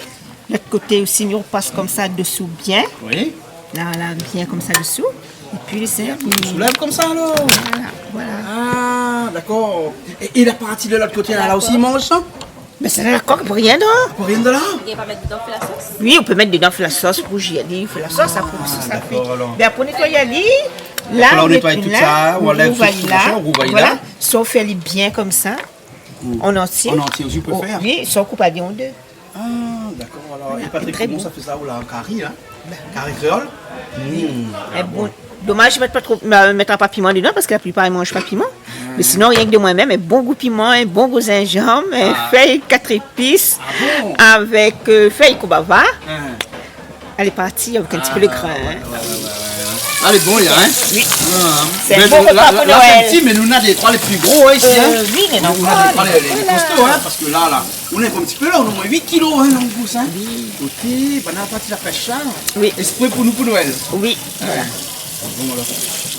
L'autre côté aussi, on passe comme ça dessous bien. Oui. Là, bien comme ça dessous. Et puis, il soulève comme ça alors. Voilà. Ah, d'accord. Et la partie de l'autre côté, là aussi, il mange ça? Mais c'est d'accord, pour rien dedans. Pour rien de là? Il va mettre dedans, faire la sauce. Oui, on peut mettre dedans, faire la sauce pour j'y aller. Il fait la sauce, ça pour ça fait. Bien, pour nettoyer ali, là, on nettoie tout ça, on enlève tout ça, voilà. Sauf faire bien comme ça. En entier. En entier aussi, on peut faire? Oui, sans couper en deux. Ah, d'accord. Alors, et Patrick, comment ça fait ça, ou là, en curry, hein? Curry créole? Bon, dommage, je ne mettrai pas piment dedans parce que la plupart ne mangent pas piment. Mais sinon, rien que de moi-même, un bon goût piment, un bon goût gingembre, feuille 4 épices avec feuille koubava. Elle est partie avec un petit peu de grain. Ah, les bons, il y a, hein? Oui. C'est un bon repas pour Noël. C'est petit, mais nous, on a des trois les plus gros, ici, hein? Oui, mais non. On a des trois les costauds, hein? Parce que là, on est un petit peu là, on a au moins 8 kilos, hein, dans le goût, hein? Oui. Ok, pendant la partie de la pêche, ça. Oui. Et c'est prêt pour nous pour Noël? Oui. Voilà. Bon, alors.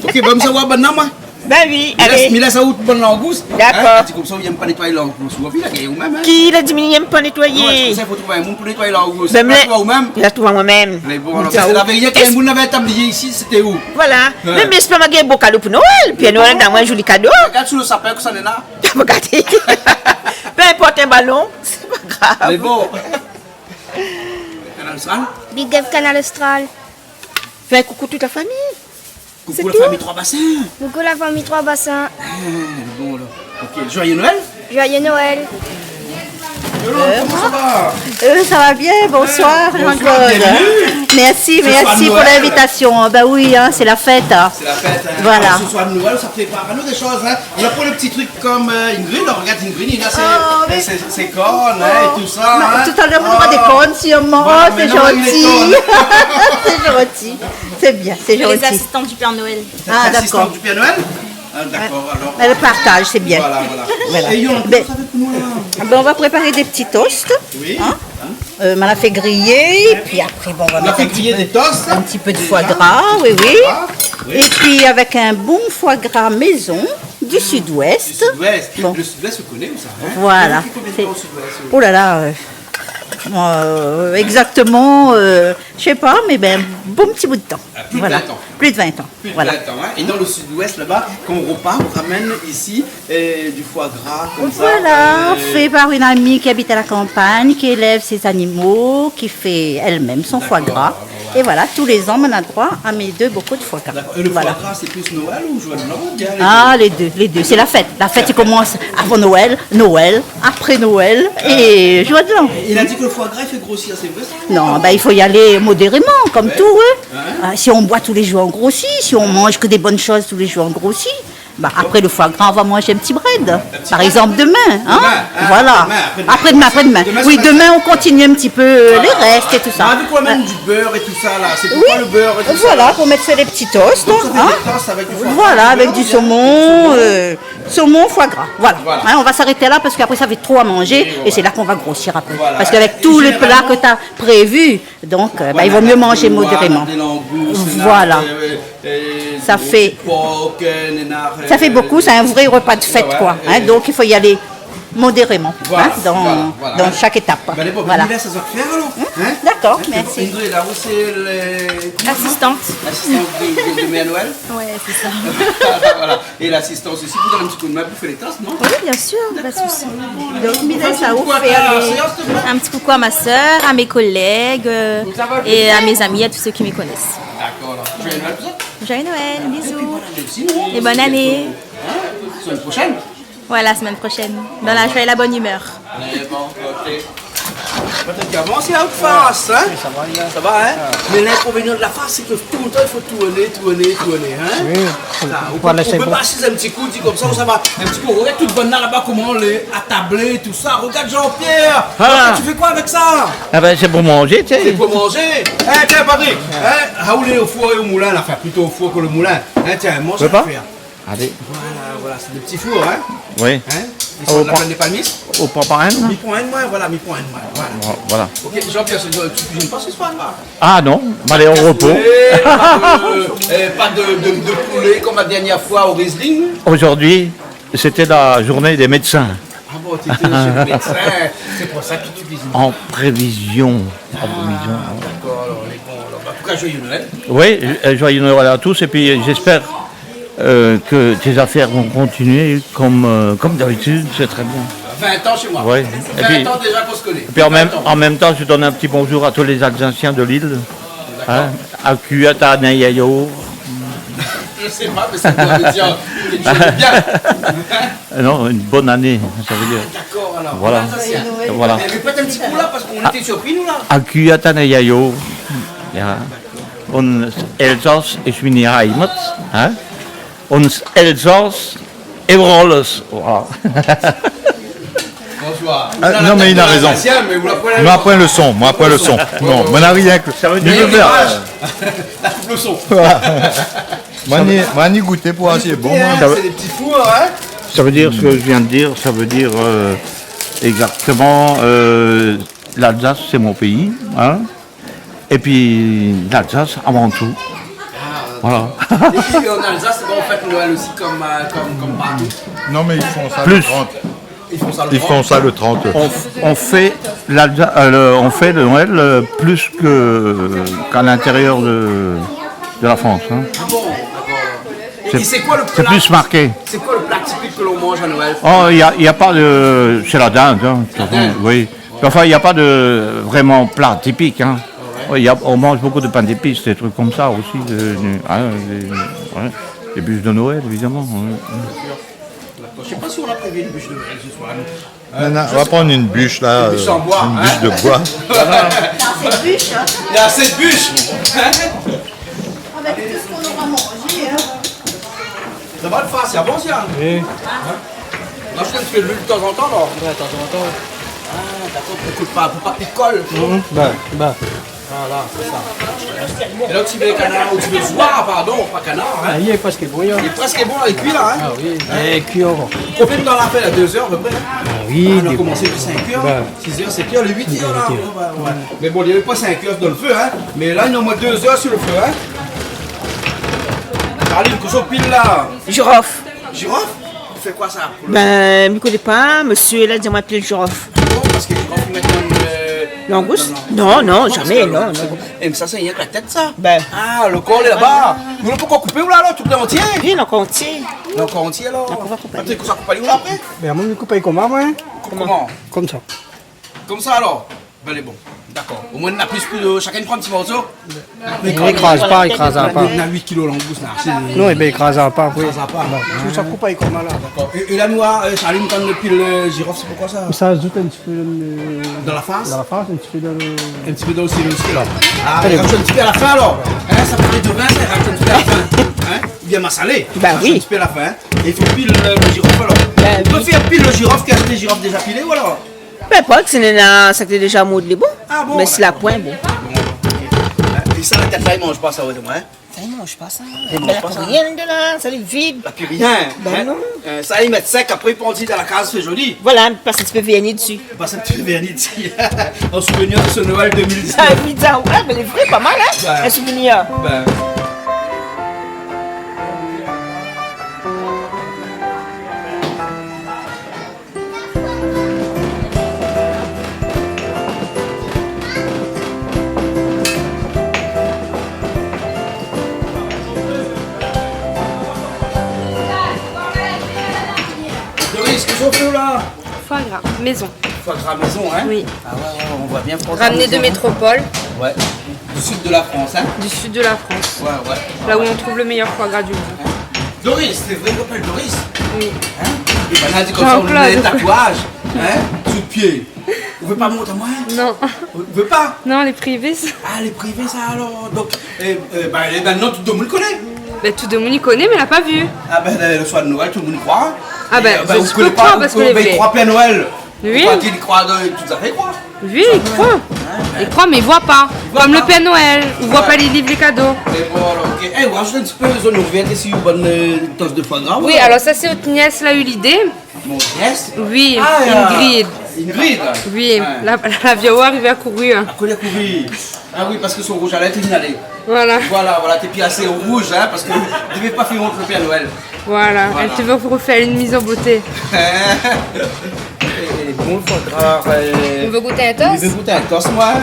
Ok, bon, ça va, bon, moi? Ben oui, allez. Mais là, ça ouvre bon langouste. D'accord. C'est comme ça, il n'aime pas nettoyer langouste. Vous avez vu, même. Qui l'a dit, il n'aime pas nettoyer? Non, c'est pour ça qu'il faut trouver un monde pour nettoyer langouste. Ben, C'est toi même. Il a trouvé moi-même. Mais bon, alors, c'est la vérité que vous n'avez tablier ici, c'était où? Voilà. Même j'espère que j'ai un beau cadeau pour Noël. Puis Noël, dans moi, un joli cadeau. Regarde sous le sapin que ça n'est là. Regardez. Peu importe un ballon, c'est pas grave. Mais bon. Canal Austral? Big Up Canal Austral. Fais un coucou toute la famille. Coucou la famille Trois Bassins. Coucou la famille Trois Bassins. Bon, là. Ok, joyeux Noël. Joyeux Noël. Comment ça va? Ça va bien, bonsoir Jean-Claude. Merci pour l'invitation. Ben oui, hein, c'est la fête. C'est la fête. Hein. Voilà. Alors, ce soir de Noël, ça prépare à nous des choses. Hein. On a pris le petit truc comme Ingrid. Regarde Ingrid, il a ses cornes hein, et tout ça. Non, hein. tout à l'heure, on aura des cornes sûrement. Voilà, c'est gentil. C'est gentil. C'est bien, c'est gentil. Les assistants du Père Noël. Ah, d'accord. Du Père Noël? Ah, d'accord, alors. Le partage, c'est bien. Voilà. Voilà. Et Yon, Ben, on va préparer des petits toasts. Oui. Hein? On l'a fait griller, et puis après, bon, on va mettre un petit peu de foie gras, oui. Et puis avec un bon foie gras maison du sud-ouest. Bon. Le sud-ouest, vous connaissez où ça hein? Voilà. Oh là là. Exactement, je sais pas, mais ben, bon petit bout de temps. Plus de 20 ans. Plus de 20 ans. Plus de Voilà. 20 ans, hein. Et dans le sud-ouest, là-bas, quand on repart, on ramène ici du foie gras comme Voilà, fait par une amie qui habite à la campagne, qui élève ses animaux, qui fait elle-même son foie gras. Et voilà, tous les ans, on a droit à mes 2 bocaux de foie gras. Et le Voilà. foie gras, c'est plus Noël ou joie de l'an ou bien Ah, les deux. C'est la fête. La fête, il commence avant Noël, Noël, après Noël et joie de l'an. Il a dit que le foie gras, il fait grossir, c'est vrai ça? Non, il faut y aller modérément, comme tout. Si on boit tous les jours, on grossit. Si on mange que des bonnes choses tous les jours, on grossit. Après le foie gras, on va manger un petit bread. Par exemple, demain. Voilà. Après-demain. Oui, demain, on continue un petit peu les restes et tout ça. Avec quoi même du beurre et tout ça là? C'est pourquoi le beurre et tout ça? Voilà, pour mettre sur les petits toasts. Donc, ça fait des toasts avec du foie gras. Voilà, avec du saumon, foie gras. Voilà. On va s'arrêter là parce qu'après ça fait trop à manger et c'est là qu'on va grossir après. Parce qu'avec tous les plats que tu as prévus, donc il vaut mieux manger modérément. Voilà. Ça fait beaucoup, c'est un vrai repas de fête quoi. Donc il faut y aller modérément dans chaque étape. Voilà. Ça va faire alors. D'accord, merci. Ingrid, là où c'est L'assistante. l'assistante de Manuel? Ouais, c'est ça. Voilà. Et l'assistance aussi, vous donnez un petit coup de main pour faire les tasses, non? Oui, bien sûr, pas de souci. Donc, Mila, ça vous fait Un petit coucou à ma soeur, à mes collègues et à mes amis, à tous ceux qui me connaissent. D'accord, alors. Joyeux Noël, tout ça? Joyeux Noël, bisous. Et bonne année. Semaine prochaine? Voilà, semaine prochaine. Dans la joie et la bonne humeur. Allez, bon, ok. Peut-être qu'avant, c'est en face, hein? Ça va, hein? Mais l'inconvénient de la face, c'est que tout le temps, il faut tourner, hein? Oui. On peut pas assis un petit coup, dit comme ça, ça va. Un petit coup, regarde toute bonne là-bas, comment on est attablé, tout ça. Regarde Jean-Pierre. Tu fais quoi avec ça? Ah ben, c'est pour manger, tu sais. C'est pour manger. Tiens, Patrick, Raoul au four et au moulin, là, enfin plutôt au four que le moulin. Tiens, mange à faire. Allez. Voilà, c'est des petits fours, hein? Oui. Ils sont de la plaine des Palmistes. Au Paparin? Mi point moi, voilà, mi point moi. Voilà. Ok, Jean-Pierre, tu cuisines pas ce soir, là? Ah non, allez au repos. Pas de poulet comme la dernière fois au Riesling? Aujourd'hui, c'était la journée des médecins. Ah bon, tu étais chez le médecin, c'est pour ça que tu cuisines. En prévision. D'accord, alors les bons. Alors, en tout cas, joyeux Noël. Oui, joyeux Noël à tous et puis j'espère que tes affaires vont continuer comme d'habitude, c'est très bien. 20 ans chez moi. Ouais. 20 ans déjà qu'on se connaît. Et puis en même temps, je donne un petit bonjour à tous les Alsaciens de l'île. À Cuata, Nayayo. Je sais pas, mais ça doit dire quelque chose de bien. Non, une bonne année, ça veut dire. D'accord, alors. Voilà. Voilà. Mais peut-être un petit coup là, parce qu'on était surpris, nous là. À Cuata, Nayayo. Ja. Und Elsass ist meine Heimat. Und Elsass über alles. Voilà. Bonsoir. Non, mais il a raison. Moi, point le son. Non, moi, n'a rien que. Ça veut dire. La coupe le son. Moi, ni goûter pour assez bon. C'est des petits fours, hein? Ça veut dire ce que je viens de dire, ça veut dire exactement l'Alsace, c'est mon pays. Hein? Et puis l'Alsace avant tout. Voilà. Et puis en Alsace, on fait Noël aussi comme partout. Non, mais ils font ça Plus. le 30. Ils font ça le 30. On fait le Noël plus qu'à l'intérieur de la France. Hein. Ah bon, d'accord. C'est quoi le plat? C'est plus marqué. C'est quoi le plat typique que l'on mange à Noël? Oh, il n'y a pas de... C'est la dinde. Hein, oui. Enfin, il n'y a pas de vraiment plat typique. Hein. On mange beaucoup de pain d'épices, des trucs comme ça aussi. Des bûches de Noël, évidemment. Je ne sais pas si on a prévu une bûche de Noël ce soir. On va prendre une bûche là. Une bûche en bois. Une bûche de bois. Il y a assez de bûches. Avec tout ce qu'on aura mangé. Ça va le faire, c'est bon, ça? Oui. Moi, je fais le de temps en temps, alors. Ouais, de temps en temps. Ah, d'accord, pour pas picole. Bah. Voilà, c'est ça. Et là, tu veux canard, ou tu veux soir, pardon, pas canard. Hein? Ah, il est presque bouillant. Il est presque bon, il est cuit là. Hein? Ah oui, il est cuit encore. Combien de temps on a fait là? 2 heures à peu près? Ah oui. On a commencé depuis 5 heures, Bah. 6 heures, 7 heures, les 8 heures là. Ouais. Mais bon, il n'y avait pas 5 heures dans le feu, hein. Mais là, il y a au moins 2 heures sur le feu, hein. Allez, le couteau pile là. Girofle. Girofle? Tu fais quoi ça? Ben, je ne connais pas. Monsieur, il a dit, moi, appeler le girofle. Parce que girofle, maintenant. Langouste? Non, jamais, non. Et ça, c'est rien que la tête, ça? Ben. Ah, le corps est là-bas. Vous ne pouvez pas couper ou là, tout est entier? Oui, l'encore entier. L'encore entier, alors? On va couper. Tu vas couper où là après? Ben, moi, je coupe comment, moi? Comment? Comme ça. Comme ça, alors? Ben, elle est bon. D'accord. Au moins, on a plus de chacun prend un petit morceau. Il n'écrase pas, il n'écrase pas. On a 8 kilos langouste là. Non, il n'écrase pas. Oui. Tout ça coupe comme là. D'accord. Et la noix, Charline, quand depuis le girofle, c'est pourquoi ça? Ça ajoute un petit peu dans la face. Dans la face, un petit peu dans le. Un petit peu dans aussi alors. Ah, rajoute un petit peu à la fin alors. Hein, ça fait de 20, rajoute un petit peu à la fin. Hein? Bien massalé. Bah oui. Un petit peu à la fin. Et il faut pile le girofle alors. On peut faire pile le girofle qui a des girofles déjà pilés ou alors? Ben pas que c'est déjà modelé bon. Ah bon? Mais c'est la pointe bon. Et ça, la tête là, il mange pas ça, ouais, moi. Ça, il mange pas ça. Il mange pas ça. Rien de là, ça est vide. Plus rien. Ben non. Ça, ils mettent sec, après ils pendent dans la case, c'est joli. Voilà, parce que tu peux vernis dessus. Parce que tu peux vernis dessus. En souvenir de ce Noël 2019. Ah oui, ça, ouais, mais les vrais, pas mal, hein. Ben. Un souvenir. Ben. Doris, qu'est-ce qu'on fait là? Foie gras, maison. Foie gras maison, hein? Oui. Ah ouais, on voit bien prendre Ramené de métropole, Ouais. Du sud de la France, hein? du sud de la France. Ouais, ouais. Là où on trouve le meilleur foie gras du monde. Doris, c'est vrai qu'on appelle Doris? Oui. Hein? Et ben là, dit comme ça, on a des tatouages, hein? Sous le pied. Vous pouvez pas monter à moi? Non. Vous pouvez pas? Non, les privés, ça. Ah, les privés, ça alors. Donc, maintenant, tout le monde le connaît. Ben, tout le monde y connaît, mais il l'a pas vu. Ah ben, le soir de Noël, tout le monde y croit. Ah ben, vous je connaissez peux croire parce que les il vrais. croit plein Noël. Oui. Pourquoi qu'il croit tout à fait croit? Oui, il croit. Il croit, mais il voit pas. Comme le Père Noël. Il voit pas les livres, les cadeaux. Et voilà, ok. Eh, vous rajoutez un petit peu de zone ouverte ici, une bonne tasse de foie gras. Oui, alors ça, c'est votre nièce, là, a eu l'idée. Mon nièce? Oui, Ah, Ingrid. Ingrid? Oui, Ouais. la vieille arrivée à courir. À courir, courir. Ah oui, parce que son rouge à lèvres est inhalé. Voilà. Voilà, t'es piassé au rouge, hein, parce que vous ne devez pas faire honte le Père Noël. Voilà. Elle te veut refaire une mise en beauté. Et bon, le foie gras. On veut goûter un toast? Je veux goûter un toast, moi.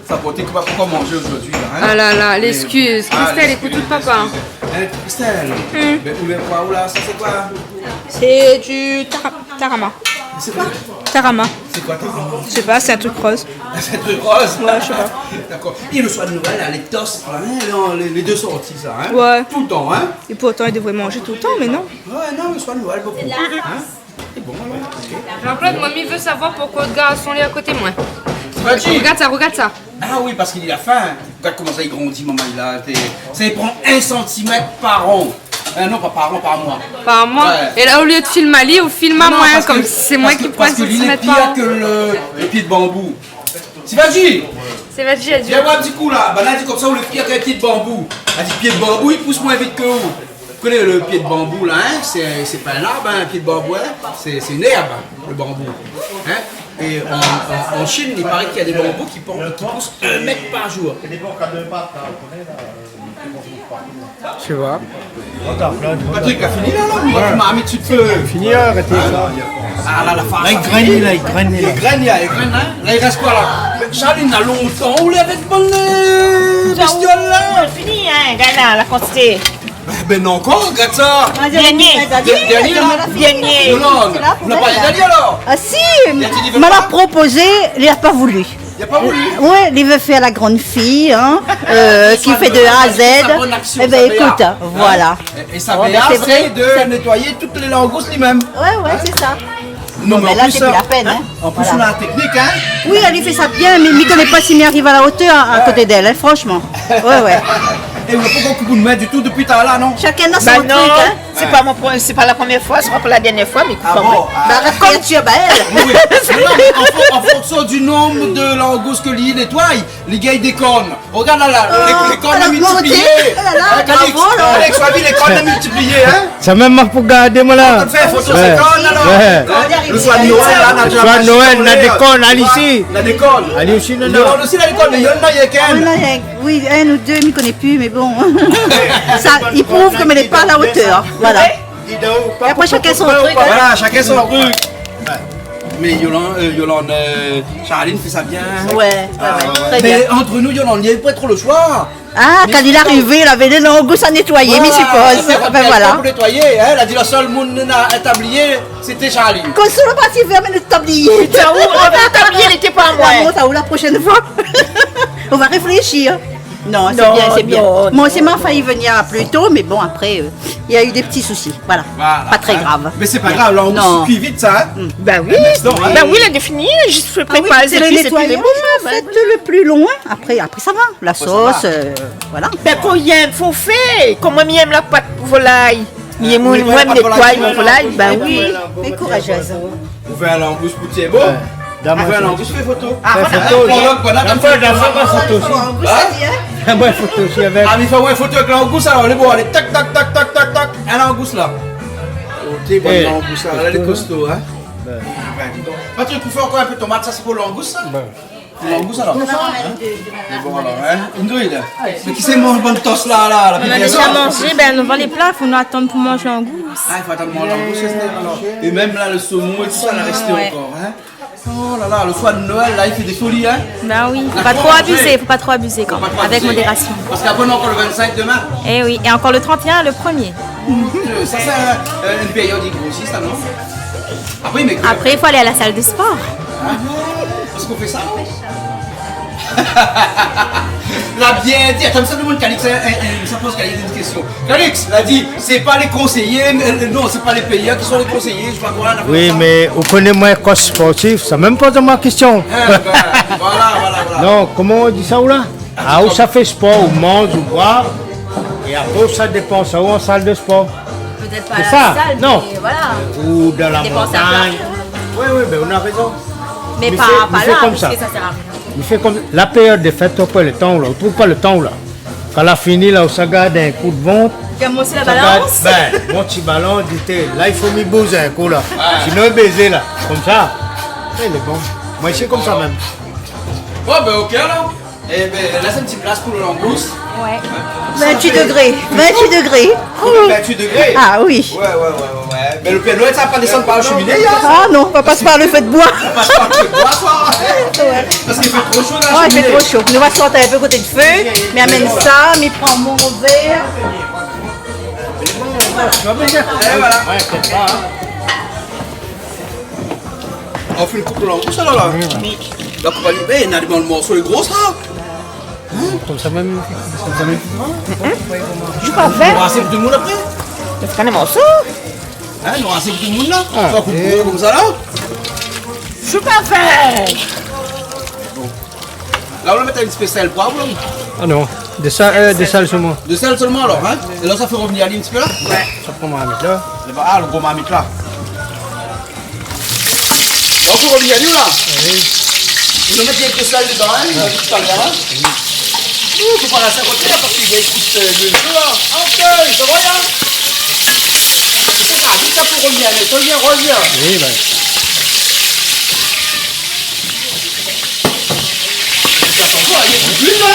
Ça peut être pourquoi manger aujourd'hui, là. Hein? Ah là là, l'excuse. Christelle, écoute tout papa. Hein, Christelle, mais où le quoi, là, ça c'est quoi? C'est du tarama. C'est quoi? Tarama. C'est quoi tarama? Je sais pas, c'est un truc rose. C'est un truc rose? Ouais, je sais pas. D'accord. Et le soir de Noël, là, les toasts, là, hein, les deux sorties, ça, hein? Ouais. Tout le temps, hein? Et pourtant, il devrait manger tout le temps, mais non. Ouais, non, le soir de Noël, beaucoup. Hein? C'est bon, alors, ok. Jean-Claude, mamie veut savoir pourquoi le gars sont là à côté de moi. Vas-y. Regarde ça, regarde ça. Ah oui, parce qu'il a faim. Regarde comment ça il grandit, maman, il a. Ça il prend 1 cm par an. Non, pas par an, par mois. Par mois. Ouais. Et là, au lieu de filmer à lui, on filme à Non, moi, parce comme que- si c'est moi parce qui que- prends un Parce que lui, il est centimètre par pire an. que le pied de bambou. C'est vas-y. C'est vas-y, elle dit. Viens voir un petit coup là. Bah là, dit comme ça, on le pire qu'un pied de bambou. Elle dit pied de bambou, il pousse moins vite que vous. Vous connaissez le pied de bambou là, hein? C'est pas un arbre, hein, un pied de bambou, hein? C'est une herbe, le bambou. Hein? Et en Chine, il paraît qu'il y a des bambous qui poussent 1 mètre par jour. Tu vois. Patrick a fini là, tu m'as mis dessus de feu. Fini, arrêtez ça. Ah là, la face. Là, il graine, là, il graine. Il graine, hein. Là, il reste quoi là? Mais Charline a longtemps roulé avec bonne bestiole là. C'est fini, hein, regarde là, la quantité. Ben non, encore, regarde ça. Dernier. Dernier là? Dernier. Yolande, vous n'avez pas dit alors? Ah si, m'a l'a proposé, il n'a pas voulu. Il n'a pas voulu? Oui, il veut faire la grande fille, hein, qui fait de A à Z. Eh bien écoute, voilà. Et sa Bon, ben, BA, c'est vrai, c'est de nettoyer toutes les langoustes lui-même. Ouais, c'est ça. Non, mais mais en là, plus, c'est plus la peine, hein. En plus, Voilà. on a la technique, hein. Oui, elle lui fait ça bien, mais il ne connaît pas s'il arrive à la hauteur à côté d'elle, hein, franchement. Ouais. Et vous n'avez pas beaucoup de main du tout depuis tard là, non? Chacun a son Bah truc, non, hein. c'est pas la première fois, ce sera pas la dernière fois, mais écoute, Ah pas bon? vrai. Bah, la créature, bah elle. Oui. Non, mais en fonction du nombre de langoustes que l'île nettoie, les gars ils déconnent. Regarde là, les cornes elle a à multiplier. augmenté. Oh là là, bravo, là. Alex, sois les cornes à multiplier, hein. Ça même marque pour garder, moi là. Fais photo Ouais. 50 alors. Ouais. Le soir de Noël, là, on a déjà Soir de Noël, mâché, la déconne, allez ici. La déconne. Allez aussi, non, Il y non. a aussi la déconne, mais il y en a, il y a qu'un. Oui, un ou deux, il ne connaît plus, mais bon. Ça, il prouve qu'elle n'est pas à la hauteur. Voilà. Et après, chacun son truc. hein. Voilà, chacun son truc. Mais Yolande, Charline fait ça bien. Ouais, très Mais bien. entre nous, Yolande, il n'y avait pas trop le choix. Ah, quand il est arrivé, il avait des langoustes à nettoyer, mais suppose. Ben voilà. Pour nettoyer, hein, elle a dit le seul monde à tablier, c'était Charlie. Quand on va partir faire le tablier. Putain, où le tablier n'était pas à moi. Ça où la prochaine fois. On va réfléchir. Non, c'est Non, bien, c'est bien. non, Moi, c'est m'a failli venir plus tôt, mais bon, après, il y a eu des petits soucis. Voilà. Pas très grave. Mais c'est pas grave, là, on suit vite ça. Hein. Ben oui, il a défini, juste je prépare C'est le nettoyage, faites le plus loin. Après ça va. La sauce, voilà. Ben quand il y a un faux fait, comme moi j'aime la pâte volaille, moi nettoie mon volaille, ben oui. Mais courageuse. Ouvrez un langouste pour tirer beau. Ouvrez un langouste, fais photo. Fais photo. Une photo aussi avec. Ah, mais il faut une photo avec la langouste, alors, allez, bon, allez, tac, tac, tac, tac, tac, tac, un langouste là. Oh, t'es bon, langouste, elle est costaud, hein. Patrick, vous faites encore un peu de tomate, ça c'est pour le langouste, ça? Langouste alors. Bon alors, hein. Ingrid, mais qui c'est mon bonne tosse là, là? On a déjà mangé, ben on vend les plats, il faut nous attendre pour manger langouste. Ah, il faut attendre manger langouste, alors. Et même là, le saumon et tout ça, elle a resté encore, hein. Oh là là, le soir de Noël, là, il fait des folies, hein. Ben oui, faut pas trop abuser quand même, avec modération. Parce qu'après, on a encore le 25 demain. Eh oui, et encore le 31, le 1er. Ça, c'est une période grossiste, ça, non? Après, il faut aller à la salle de sport. Est-ce qu'on fait ça? L'a bien dit, comme ça, tout le monde, Calix, ça pose Calix une question. Calix, l'a dit, c'est pas les conseillers, non, c'est pas les payeurs qui sont les conseillers, je sais pas quoi. Oui, mais vous connaissez moins coach sportif, ça même pas dans ma question. Voilà. Non, comment on dit ça ou là? Ah, où ça fait sport, ou mange, ou boit, et après ça dépense où en salle de sport. Peut-être pas C'est à la ça? salle, Non. mais voilà. Ou dans la Dépenser un montagne. peu. Oui, ben on a raison. Mais Il pas fait là, comme parce ça. que ça sert à rien. Il fait comme la période des fêtes, on peut le temps là, on trouve pas le temps là. Quand elle a fini là, on se garde un coup de vente. Comme aussi la ça garde- balance. Ben, mon petit ballon, dit là il faut m'y bouger un coup là. Sinon il baiser là, comme ça. Il est bon. Moi je suis comme ça même. Bon, ben ok alors. Eh ben, laisse une petite place pour le langouste. Ouais. 28 degrés. 28 degrés. 28 degrés. Ah oui. Ouais. Mais le Père Noël, ça va pas descendre par la cheminée, hein? Ah non, on va passer par le feu de bois. On passe par le feu de bois, toi. Parce qu'il fait trop chaud dans la Ouais, il cheminée. fait trop chaud. Nous va sortir un peu côté de feu, mais amène ça, mais prends mon verre. Et voilà. On fait une coupe de langouste alors là. La coupe à l'hiver, il y a des morceaux, les gros ça. Comme ça même. Je peux pas On faire. va rasser pour tout le monde après. Tu fais un morceau. Hein, on va rasser pour tout le monde là. On va couper comme ça là. Je peux pas faire. Là, on va mettre une spéciale poivre. Ah non, des salles seulement. De sel seulement alors, hein. Et là, ça fait revenir un petit peu là. Ouais. Ça prend ma mettre là. Ah, le gros marmite là. On peut revenir à lui là. Ils vont mettre quelques salles dedans, hein. On a dit tout à l'heure, hein. Faut pas la faire côté là parce qu'il y a une coupe de là. Ok, ça va là. C'est ça, tout ça pour revenir. Reviens. Oui, ben. Ça sent quoi, il y a du bulle là.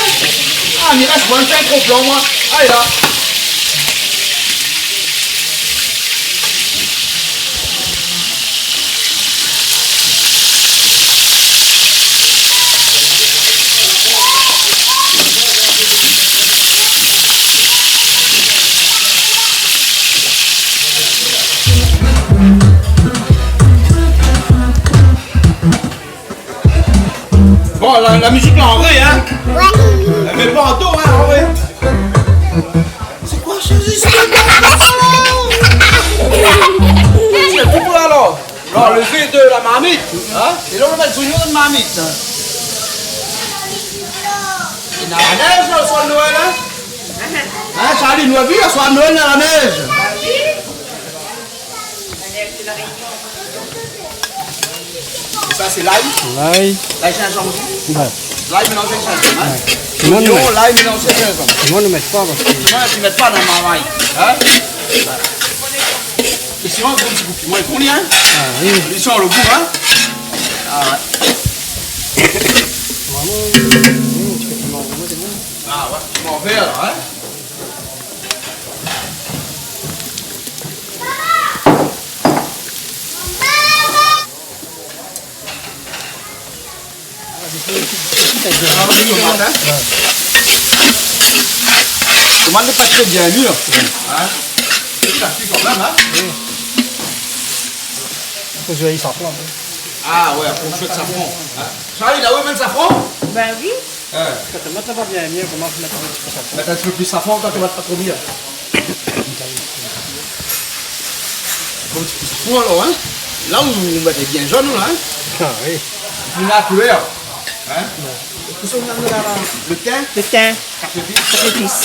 Ah, mais là, je vois un peu un plan moi. Allez là. Bon, la musique là en vrai, hein? Ouais. Mais pas en dos, hein, en vrai. C'est quoi, chérie? C'est tout pour là, alors. Alors, le fait de la marmite, hein? Et là, on va mettre sur une autre marmite. Il y a la neige, là, le soir de Noël, hein? Hein, Charlie, nous a vu, le soir de Noël, dans la neige. Et ça, c'est l'ail. L'ail. L'ail gingembre aussi. Ouais. L'ail mélangé avec gingembre, hein. Non, L'oignon, non. l'ail mélangé avec gingembre. Moi ne mets pas parce que. Moi, tu ne mets pas dans ma maille. Hein? Et sinon, un petit goût. Moi, combien? Ah oui. Ils sont le goût, hein? Ah ouais. Ah ouais, tu m'en fais alors, hein? Comment n'est pas très bien mûr. Hein? Ça cuit quand même, hein? Faut jouer ça fond. Ah ouais, pour jouer de safran. Hein? Charlie, là où même le safran? Ben oui. Quand tu mets pas bien mieux, comment tu mets un petit peu ça? Mettre un petit peu plus de safran quand tu vas pas trop bien. Un petit peu de safran alors, hein? Là où vous mettez bien jaune, là, hein? Ah oui. Vous la couleur. Hein? Qu'est-ce qu'on a là? Le thym? Le thym. Café épice.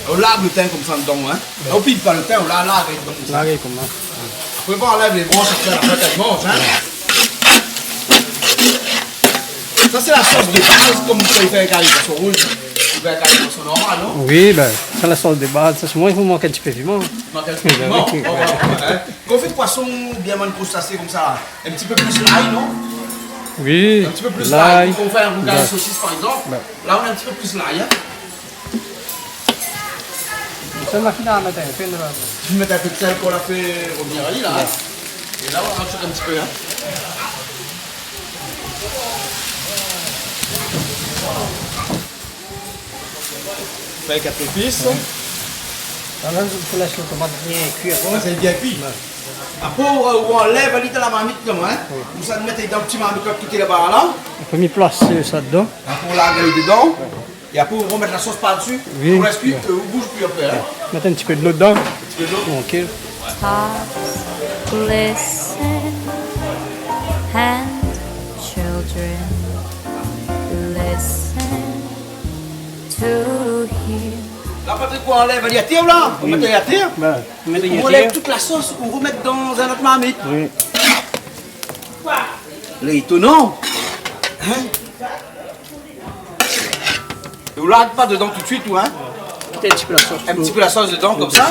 On lave le thym comme ça dedans, hein? On pile pas le thym, on la lave comme ça. Laver comme ça. Après, on enlève les branches après la fois qu'elle mange, hein? Ça, c'est la sauce de base, comme vous pouvez faire avec la poisson rouge. Vous pouvez faire avec la poisson normale, non? Oui, ben, c'est la sauce de base. Ça, moi, il faut manquer un petit peu de piment. Manquer un petit peu de piment? Quand on fait de poisson bien mal crustacé comme ça, un petit peu plus l'ail, non? Oui, un petit peu plus l'ail. l'ail. Quand on fait un rougail de saucisse, par exemple, là, on a un petit peu plus l'ail, hein? C'est la finale à mettre un peu de là. Tu mets un peu de sel qu'on a fait revenir à l'île, là. Et là, on rajoute un petit peu, hein? Fait 4 épices. Là, je laisse le tomate bien cuire. Ça, c'est bien cuit. Après, on enlève un litre de la marmite, comme hein? Vous ça le mettez dans le petit marmite qui est là-bas, là. On peut mettre placer ça dedans. Après, on l'enlève dedans. Et après, on remet la sauce par-dessus. Oui. On reste cuit, on bouge plus après, hein? Mettre un petit peu de l'eau dedans. Un petit peu d'eau. Tranquille. Tops glisten and children listen to hear. Là, Patrick, on enlève un yatir, là. On met un yatir. On enlève toute la sauce, on remet dans un autre marmite. Oui. Là, étonnant. Hein? Et vous ne l'arrêtez pas dedans tout de suite, ou hein? Mettez un petit peu la sauce. Un petit peu la sauce dedans, comme ça.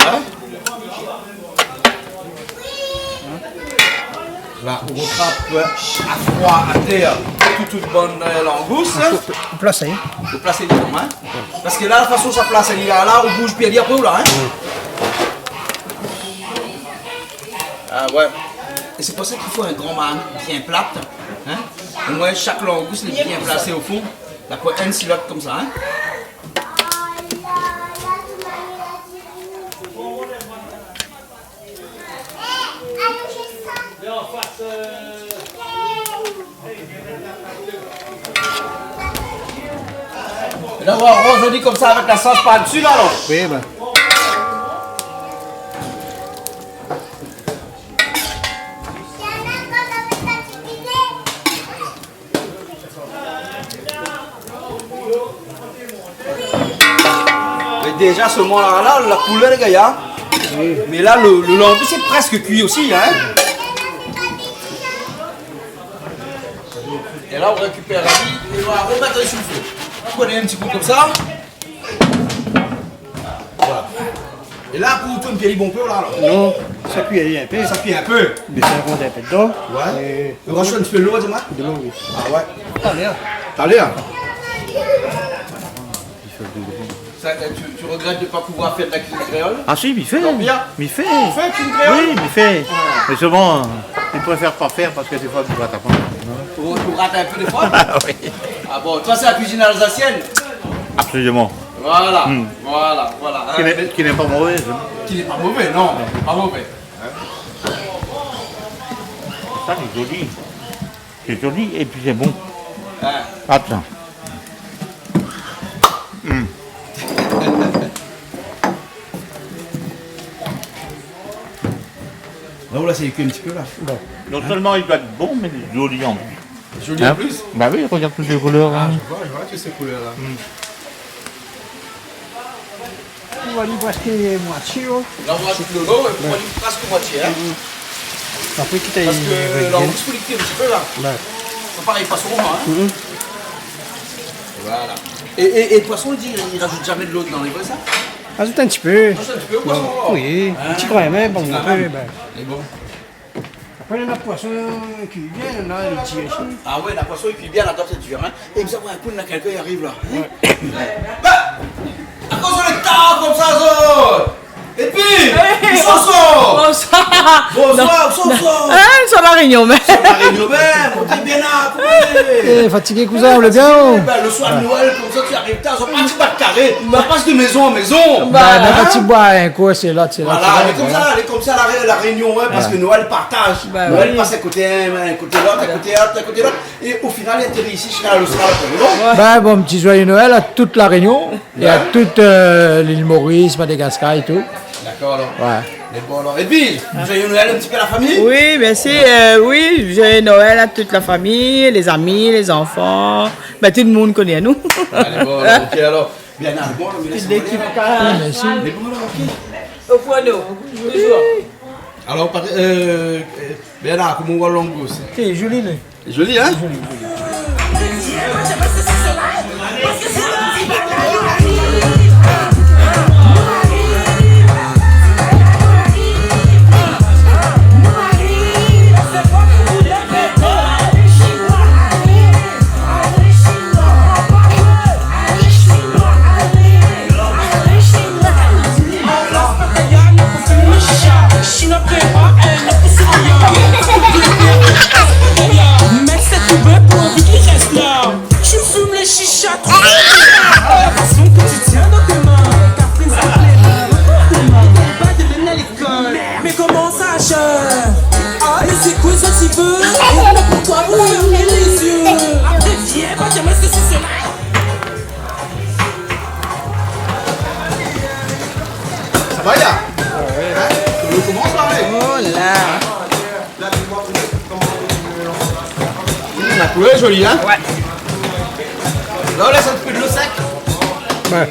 Hein? Là, on rattrape à froid, à terre, toute bonne langouste. Vous placez. Vous placez dedans, hein? Parce que là, la façon ça place, elle est là, on bouge, puis elle est après, là, hein? Ah ouais. Et c'est pour ça qu'il faut un grand marmite bien plate. Hein? Au moins, chaque langouste est bien placé au fond. Là, pour une silote comme ça, hein? Et là, on arrondit comme ça avec la sauce par-dessus, là, alors. Oui, ben. Mais déjà, ce moment-là, la couleur, les gars, oui. Mais là, le langouste, c'est presque cuit aussi, hein. Et là, on récupère la vie et on va remettre sur le feu. Vous prenez un petit coup comme ça. Voilà. Et là, pour tout un pied bon peu, là, alors. Non, ça cuit un peu. Ça cuit un peu. Mais ça rond un peu dedans. Ouais. Et... on rajoute un petit peu de l'eau, dis-moi. De l'eau, oui. Ah ouais. T'as l'air. Tu regrettes de ne pas pouvoir faire de la cuisine créole? Ah si, il fait. Bien. Il fait. Il fait cuisine créole? Oui, il fait. Mais souvent, il préfère pas faire parce que des fois, tu vas t'apprendre. Pour rater un peu des fois? Ah oui. Ah bon, toi c'est la cuisine alsacienne? Absolument. Voilà, voilà. Qui n'est pas mauvaise. Qui n'est pas mauvais, non, pas mauvais. Ça, c'est joli. C'est joli et puis c'est bon. Hein. Attends. Là, c'est cuit un petit peu là. Bon. Non seulement il doit être bon, mais il est joli en plus. Joli en plus? Bah oui, regarde toutes les couleurs. Ah, hein. je vois toutes ces couleurs là. On va lui brasser moitié. Là, on rajoute de l'eau et on va lui presque moitié. Hein. Après, quitte à parce que l'angouste faut liquer un petit peu là. Ouais. Ça pareil, poisson romain. Hein. Voilà. Et le poisson, il rajoute jamais de l'eau dans les vrais ça? Rajoute un petit peu. Rajoute un petit peu au poisson romain? Oui, un petit grain, mais bon, un peu. C'est bon. Après, le poisson qui vient, là, il tire ici. Ah ouais, la poisson, il cuit bien, la tarte, c'est dur. Hein. Et vous avez un coup, là, quelqu'un arrive là. Hein? Bah, à cause de l'état comme ça, Bonsoir, bonsoir. Hein, sur la réunion, mais. Sur la réunion, montez bien là, Fatigué, cousin, on le bien. Le soir de Noël, comme ça, tu arrives tard, ça passe pas de carré, ça passe de maison en maison. Bah, tu bois un coup, c'est là, c'est là. Voilà, elle est comme ça la réunion, parce que Noël partage. Noël passe à côté l'autre, à côté l'autre, et au final, il atterrit ici chez l'Austral. Ben, bon, petit joyeux Noël à toute la Réunion et à toute l'île Maurice, Madagascar et tout. D'accord, alors. Ouais. Mais bon, alors, et puis, joyeux Noël un petit peu à la famille? Oui, merci. Oui, joyeux Noël à toute la famille, les amis, les enfants. Ben, tout le monde connaît nous. Allez, bon, alors, ok, alors. Bien, bon, toute l'équipe. Merci. Les bons, alors, ok. Au fourneau, toujours. Alors, Bernard, comment on voit l'ongo? C'est joli, là. C'est joli, hein? Mais comment ça, cher? Ah, et c'est quoi ça, tu veux? Pourquoi vous fermez les yeux? Viens, pas jamais ce que c'est cela. Ça va, là? On commence par aller. Oh là. La couleur est jolie, hein? Ouais. Là, on laisse un peu de l'eau sec. Ouais.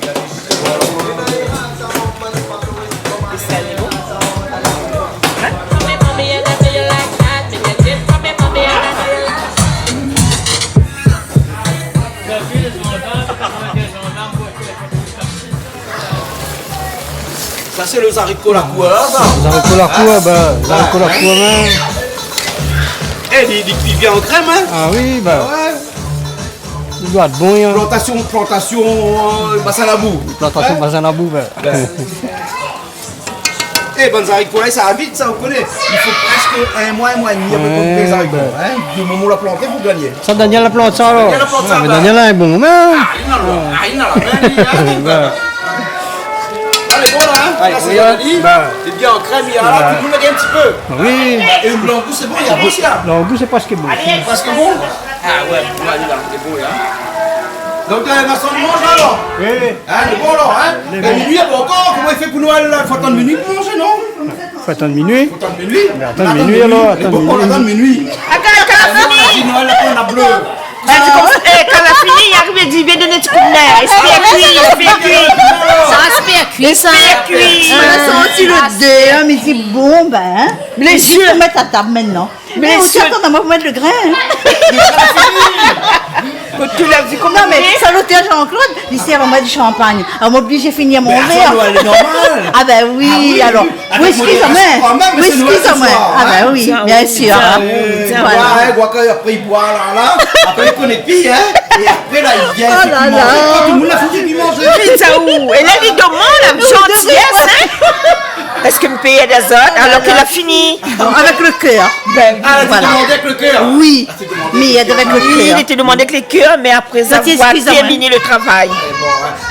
Ça, c'est le haricot la couleur, ça. Les haricots la cour, ben, les haricots la cour, même. Eh, il vient en crème, hein? Ah oui, ben. Ouais. Il doit être bon, hein. Plantation, bassin à boue. Plantation bassin à boue, ben. Eh, bonnes haricots, ça va vite, ça, vous connaissez. Il faut presque un mois et demi à peu près les haricots. Hein? Du moment où la planter, vous gagnez. Ça, Daniel la plante, ça, alors. Daniel la plante, ça, Mais ben. Daniel est bon, mais. Allez, bon, là, hein? Là, c'est joli. C'est bien en crème, il y a là, tout le monde a gagné un petit peu. Oui. Et le blanc goût, c'est bon, il y a bon aussi, là. Le goût, c'est pas ce qui est bon. Allez, parce que bon. Ah ouais, là, c'est bon, là. Donc, Vincent, il mange là, alors? Oui. Hein, le bon, alors, hein? Mais minuit, il y a pas encore. Comment il fait pour Noël, là? Il faut attendre minuit pour manger, non? Faut attendre minuit. Faut attendre minuit. Attendre minuit, alors. Attendre minuit. On attend minuit. Quand la fini, Noël, là, on a bleu. quand la fini, il arrive et dit, viens donner un petit coup de nerf. Espère cuit. Ça aspire cuit, ça. Espère cuit. On a senti le dé, hein, mais c'est bon, ben. Hein. Les yeux. Faut mettre à table maintenant. Mais on s'attend à moi pour mettre le grain. Hein. Tu l'as vu comment? Non, mais saluté à Jean-Claude, il sert à moi du champagne. Alors, moi, obligé de finir mon verre. Noël est normal. Ah, ben oui, alors. Whisky, ça met. Whisky, ça met. Ah, ben oui, bien sûr. Après, il boit là, après, il connaît pire, hein. Et après, là, il vient. Oh là là. Tout le monde a foutu du manger. Pizza où? Et là, il demande la gentillesse, hein? Est-ce que me paye des autres alors qu'il a fini? Avec le cœur. Ah, tu demandais avec le cœur? Oui, mais avec le Oui, il cœur. était demandé avec les cœurs, mais après Ça, c'est avoir suffisant, terminé le travail.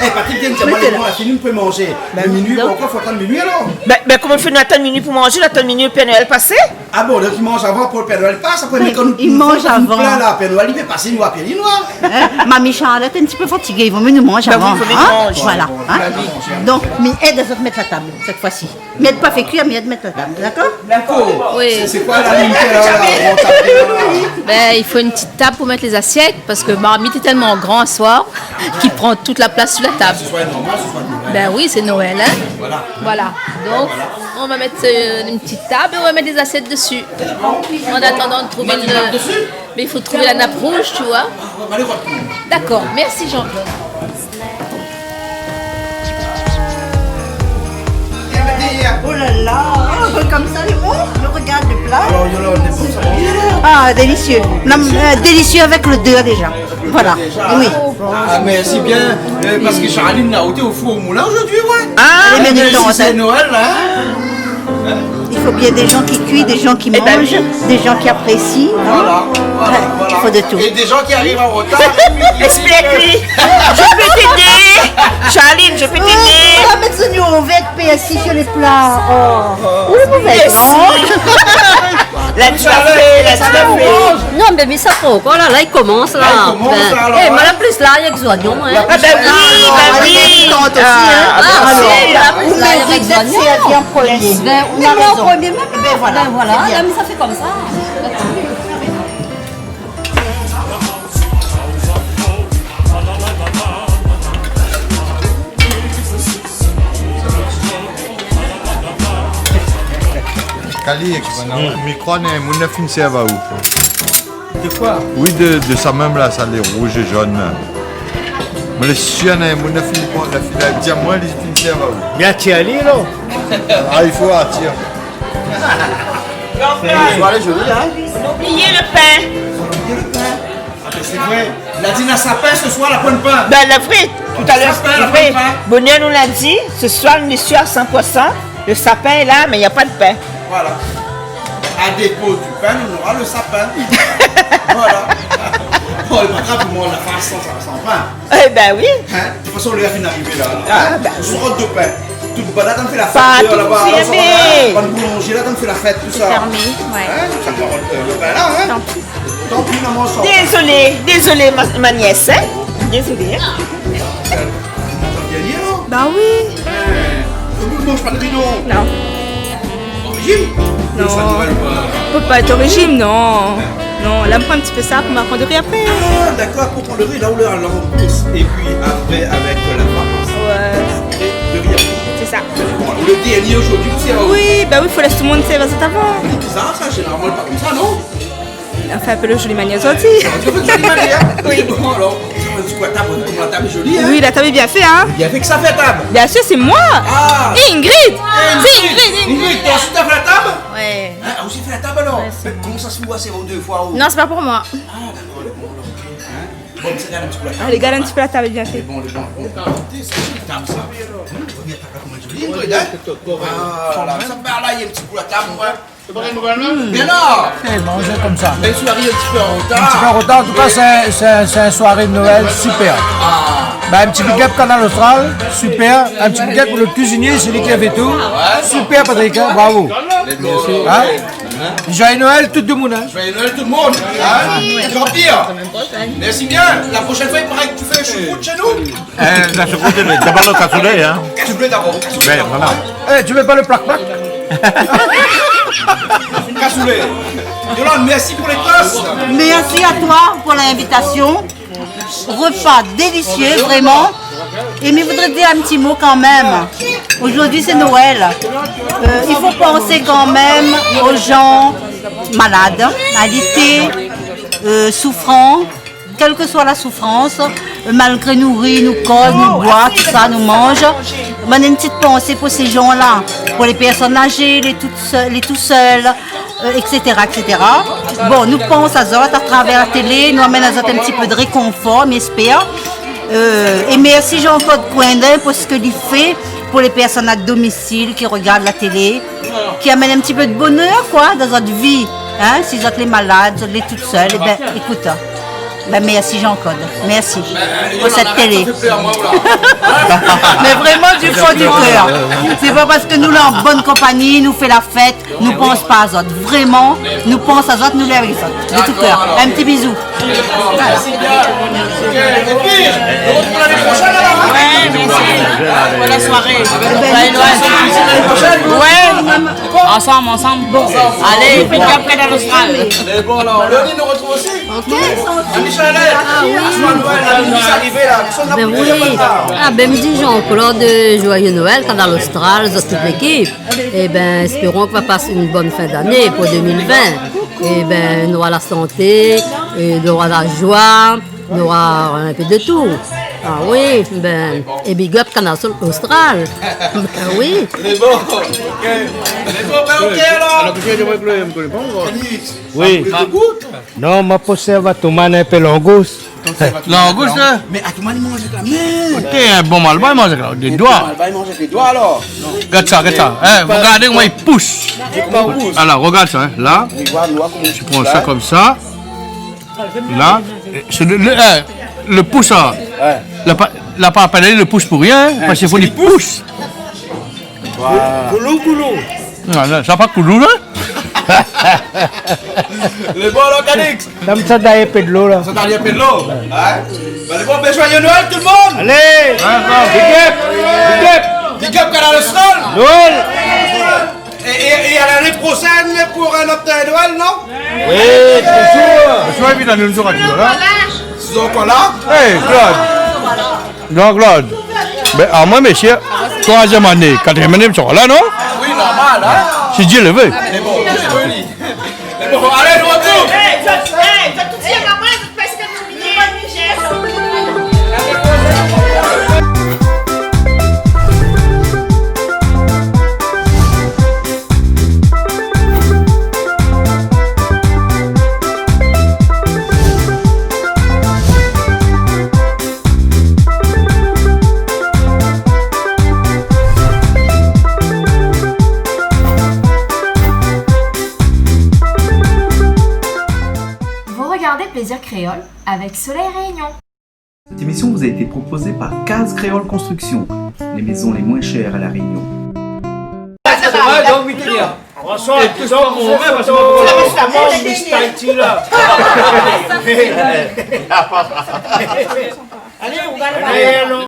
Eh, Patrick, viens, tiens, moi, la fini, on peut manger. Mais minuit, pourquoi faut attendre minuit alors? Ben, comment il fait nous attendre minuit pour manger? L'attendre minuit, le Père Noël passé? Ah bon, donc il mange avant pour le Père Noël passe, après, mais quand nous il mange avant. Plein, là, Père Noël, il fait passer nous à Péli Noir. Mamie Charlotte est un petit peu fatiguée, il vaut mieux nous manger avant. oui, il faut Hein? nous manger. Voilà. Hein? Donc, mais aide à se mettre la table cette fois-ci. Mais aide pas fait cuire, mais aide mettre la table, d'accord? D'accord. Oui. C'est quoi la limite là? Ben, il faut une petite table pour mettre les assiettes parce que Marmite est tellement grand ce soir qu'il prend toute la place sur la table. Ce soit normal, ce soit Noël. Ben oui, c'est Noël, hein? Voilà. Donc, on va mettre une petite table et on va mettre des assiettes dessus. En attendant de trouver Mais il faut trouver la nappe rouge, tu vois. D'accord, merci Jean-Claude. Oh là là, comme ça, c'est bon. Je regarde le plat. Ah, délicieux. Non, délicieux avec le 2 déjà. Voilà. Oui. Ah, mais c'est bien, parce que Charline a été au four au moulin aujourd'hui, ouais. Ah, mais mais si c'est Noël, là. Il faut faut bien des gens qui cuisent, des gens qui mangent, des gens qui apprécient. Il faut de tout. Et des gens qui arrivent en retard. Explique-lui. Je peux t'aider. Charline, je peux t'aider. On va mettre ce nouveau vêtement assis sur les plats. Oh, le mauvais, La fait. Non, mais ça faut encore, là, il commence, là. Eh, mais la plus, là, il y a que oignons, hein. Ah, ben oui. Là, il y a que oignons. C'est bien premier. On a raison. Ben voilà, là, mais ça fait comme ça. Kali, micro n'est mon fin serve où? De quoi? Oui, de ça même là, ça les rouge et jaune. Mais les chiens, mon fin pas la fille, elle dit à moi, les fin serve où? Bien tiré, là. Ah, il faut attirer. Soirée jolie, hein? Oubliez le pain. C'est vrai. La dîne à sapin ce soir, la pointe pain. Ben, la frite, tout à l'heure, c'est vrai. Bonheur nous l'a dit, ce soir, nous sommes sûrs à 100%. Le sapin est là, mais il n'y a pas de pain. Voilà. À dépôt du pain, on aura le sapin. Voilà. Oh, le pas grave, moi, on a fait sans pain. Eh ben oui. Hein? De toute façon, le gars vient d'arriver là. Ah, ben. On se rend de pain. Toute balade, on fait la fête. Pas tout là-bas. fermé. On boulanger là, on fait la fête, tout ça. Fermé, ouais. Hein? Ça me rend le pain là, hein? Tant pis, maman, sort. Désolé, ma nièce, hein? Désolé. Bah oui. Ne mange pas de rhino. Non. Régime? Non. Faut pas être au régime, non. Non, là, on prend un petit peu ça pour m'apprendre de riz après. Ah, d'accord, pour prendre le riz, là où le rembourse. Et puis après, avec la farce. Ouais. Et le riz après. C'est ça. Bon, le dernier aujourd'hui, c'est Oui, bah oui, faut laisser tout le monde servir ça avant. C'est bizarre, ça, généralement, pas comme ça, non? On fait un peu le joli manière aussi. Tu fais une jolie manière? Oui. Bon, alors, tu vois, la table est jolie, hein? Oui, la table est bien faite, hein. Bien fait que ça fait table. Bien sûr, c'est moi. Ah. Ingrid. C'est Ingrid. Ingrid, toi aussi t'as fait la table? Ouais. Ah, aussi fait la table alors? Comment ça se voit, c'est vos deux fois? Non, c'est pas pour moi. Ah, d'accord, ok. Bon, c'est un petit peu la table. Allez, regarde un petit peu la table est bien faite. Bon, c'est une table, ça. Regarde ta table, comment elle est jolie, Ingrid, hein? Ah, là, ça part là, il y a un petit peu la table, moi. Bien là! Manger comme ça. Une soirée un petit peu en retard. Un petit peu en retard, en tout cas, c'est une soirée de Noël super. Ben, un petit big up Canal Austral, super. Un petit big up pour le cuisinier, c'est lui qui a fait tout. Super, Patrick, hein, bravo. Hein? Joyeux Noël, tout le monde. Hein? Joyeux Noël, tout le monde. Hein? Grand-pire. Merci bien. La prochaine fois, il paraît que tu fais choucroute chez nous. La choucroute, d'abord le cassoulet, hein. Cassoulet d'abord. Ben, voilà. Eh, tu veux pas le plaque-plaque? Cassoulet. Yolande, merci pour les tosses. Merci à toi pour l'invitation. Repas délicieux, vraiment. Et mais je voudrais te dire un petit mot quand même. Aujourd'hui, c'est Noël. Il faut penser quand même aux gens malades, alités, souffrants, quelle que soit la souffrance. Malgré nous rire, nous cause, nous boit, tout ça, nous mange. On a une petite pensée pour ces gens-là, pour les personnes âgées, les tout seuls, etc., etc. Bon, nous pensons à ça à travers la télé, nous amène à ça un petit peu de réconfort, m'espère. Et merci Jean-Claude Coindin pour ce qu'il fait pour les personnes à domicile qui regardent la télé, qui amène un petit peu de bonheur quoi dans notre vie. Hein, si vous êtes les malades, vous êtes les toutes seules, eh ben, écoute. Ben merci Jean-Claude, merci pour cette télé. Mais vraiment du fond du cœur. C'est pas parce que nous là en bonne compagnie, nous fait la fête, nous pense pas à autres. Vraiment, nous pense à autres, nous les avec autres. De tout cœur. Un petit bisou. Merci bien. Et puis, on se retrouve l'année prochaine alors. Ouais, merci. Bonne soirée. Ouais. Ensemble. Bon. Allez, faites après dans l'Austral. Bon alors, Léonie nous retrouve aussi. Ok. Ben oui. Ah ben me dit Jean-Claude, joyeux Noël, Canal Austral, toute l'équipe. Et ben espérons qu'on va passer une bonne fin d'année pour 2020. Et ben nous aura la santé, et nous aura la joie, nous aura un peu de tout. Ah oui, ben, et big up Canal Austral. Ben oui. Les bons. Oui. Non, ma conserve à tout le monde un peu langouste. Langouste, hein? Mais à tout le monde, il mange avec la main. T'es un bon malba, il mange avec des doigts. Il mange avec les doigts alors. Regarde ça, regarde ça. Hein, regardez comment il pousse. Alors, regarde ça, hein. Là, tu prends ça comme ça. Là, c'est le pouce, hein. La pas appelé le pouce pour rien, parce qu'il faut qu'il pousse. Coulou. Non, ça pas coulou, là. Les bons, alors, Cadix. Dame ça d'aller un peu de l'eau là. Ça t'a dit un peu de l'eau. Les bons, ben joyeux Noël tout le monde. Allez. Big up Canal Austral. Noël. Et à l'année prochaine pour un autre Noël, non? Oui, c'est sûr. Je suis invité à nous jouer là. Ils sont encore là? Hey, Claude. Non, Claude. Ben, à moi, monsieur, 3e année, 4e année, tu là, non? Oui, normal, hein? C'est Dieu levé. Mais bon, allez, nous retrouve. Plaisir créole avec Soleil Réunion. Cette émission vous a été proposée par Case Créole Construction, les maisons les moins chères à La Réunion. Allez, on va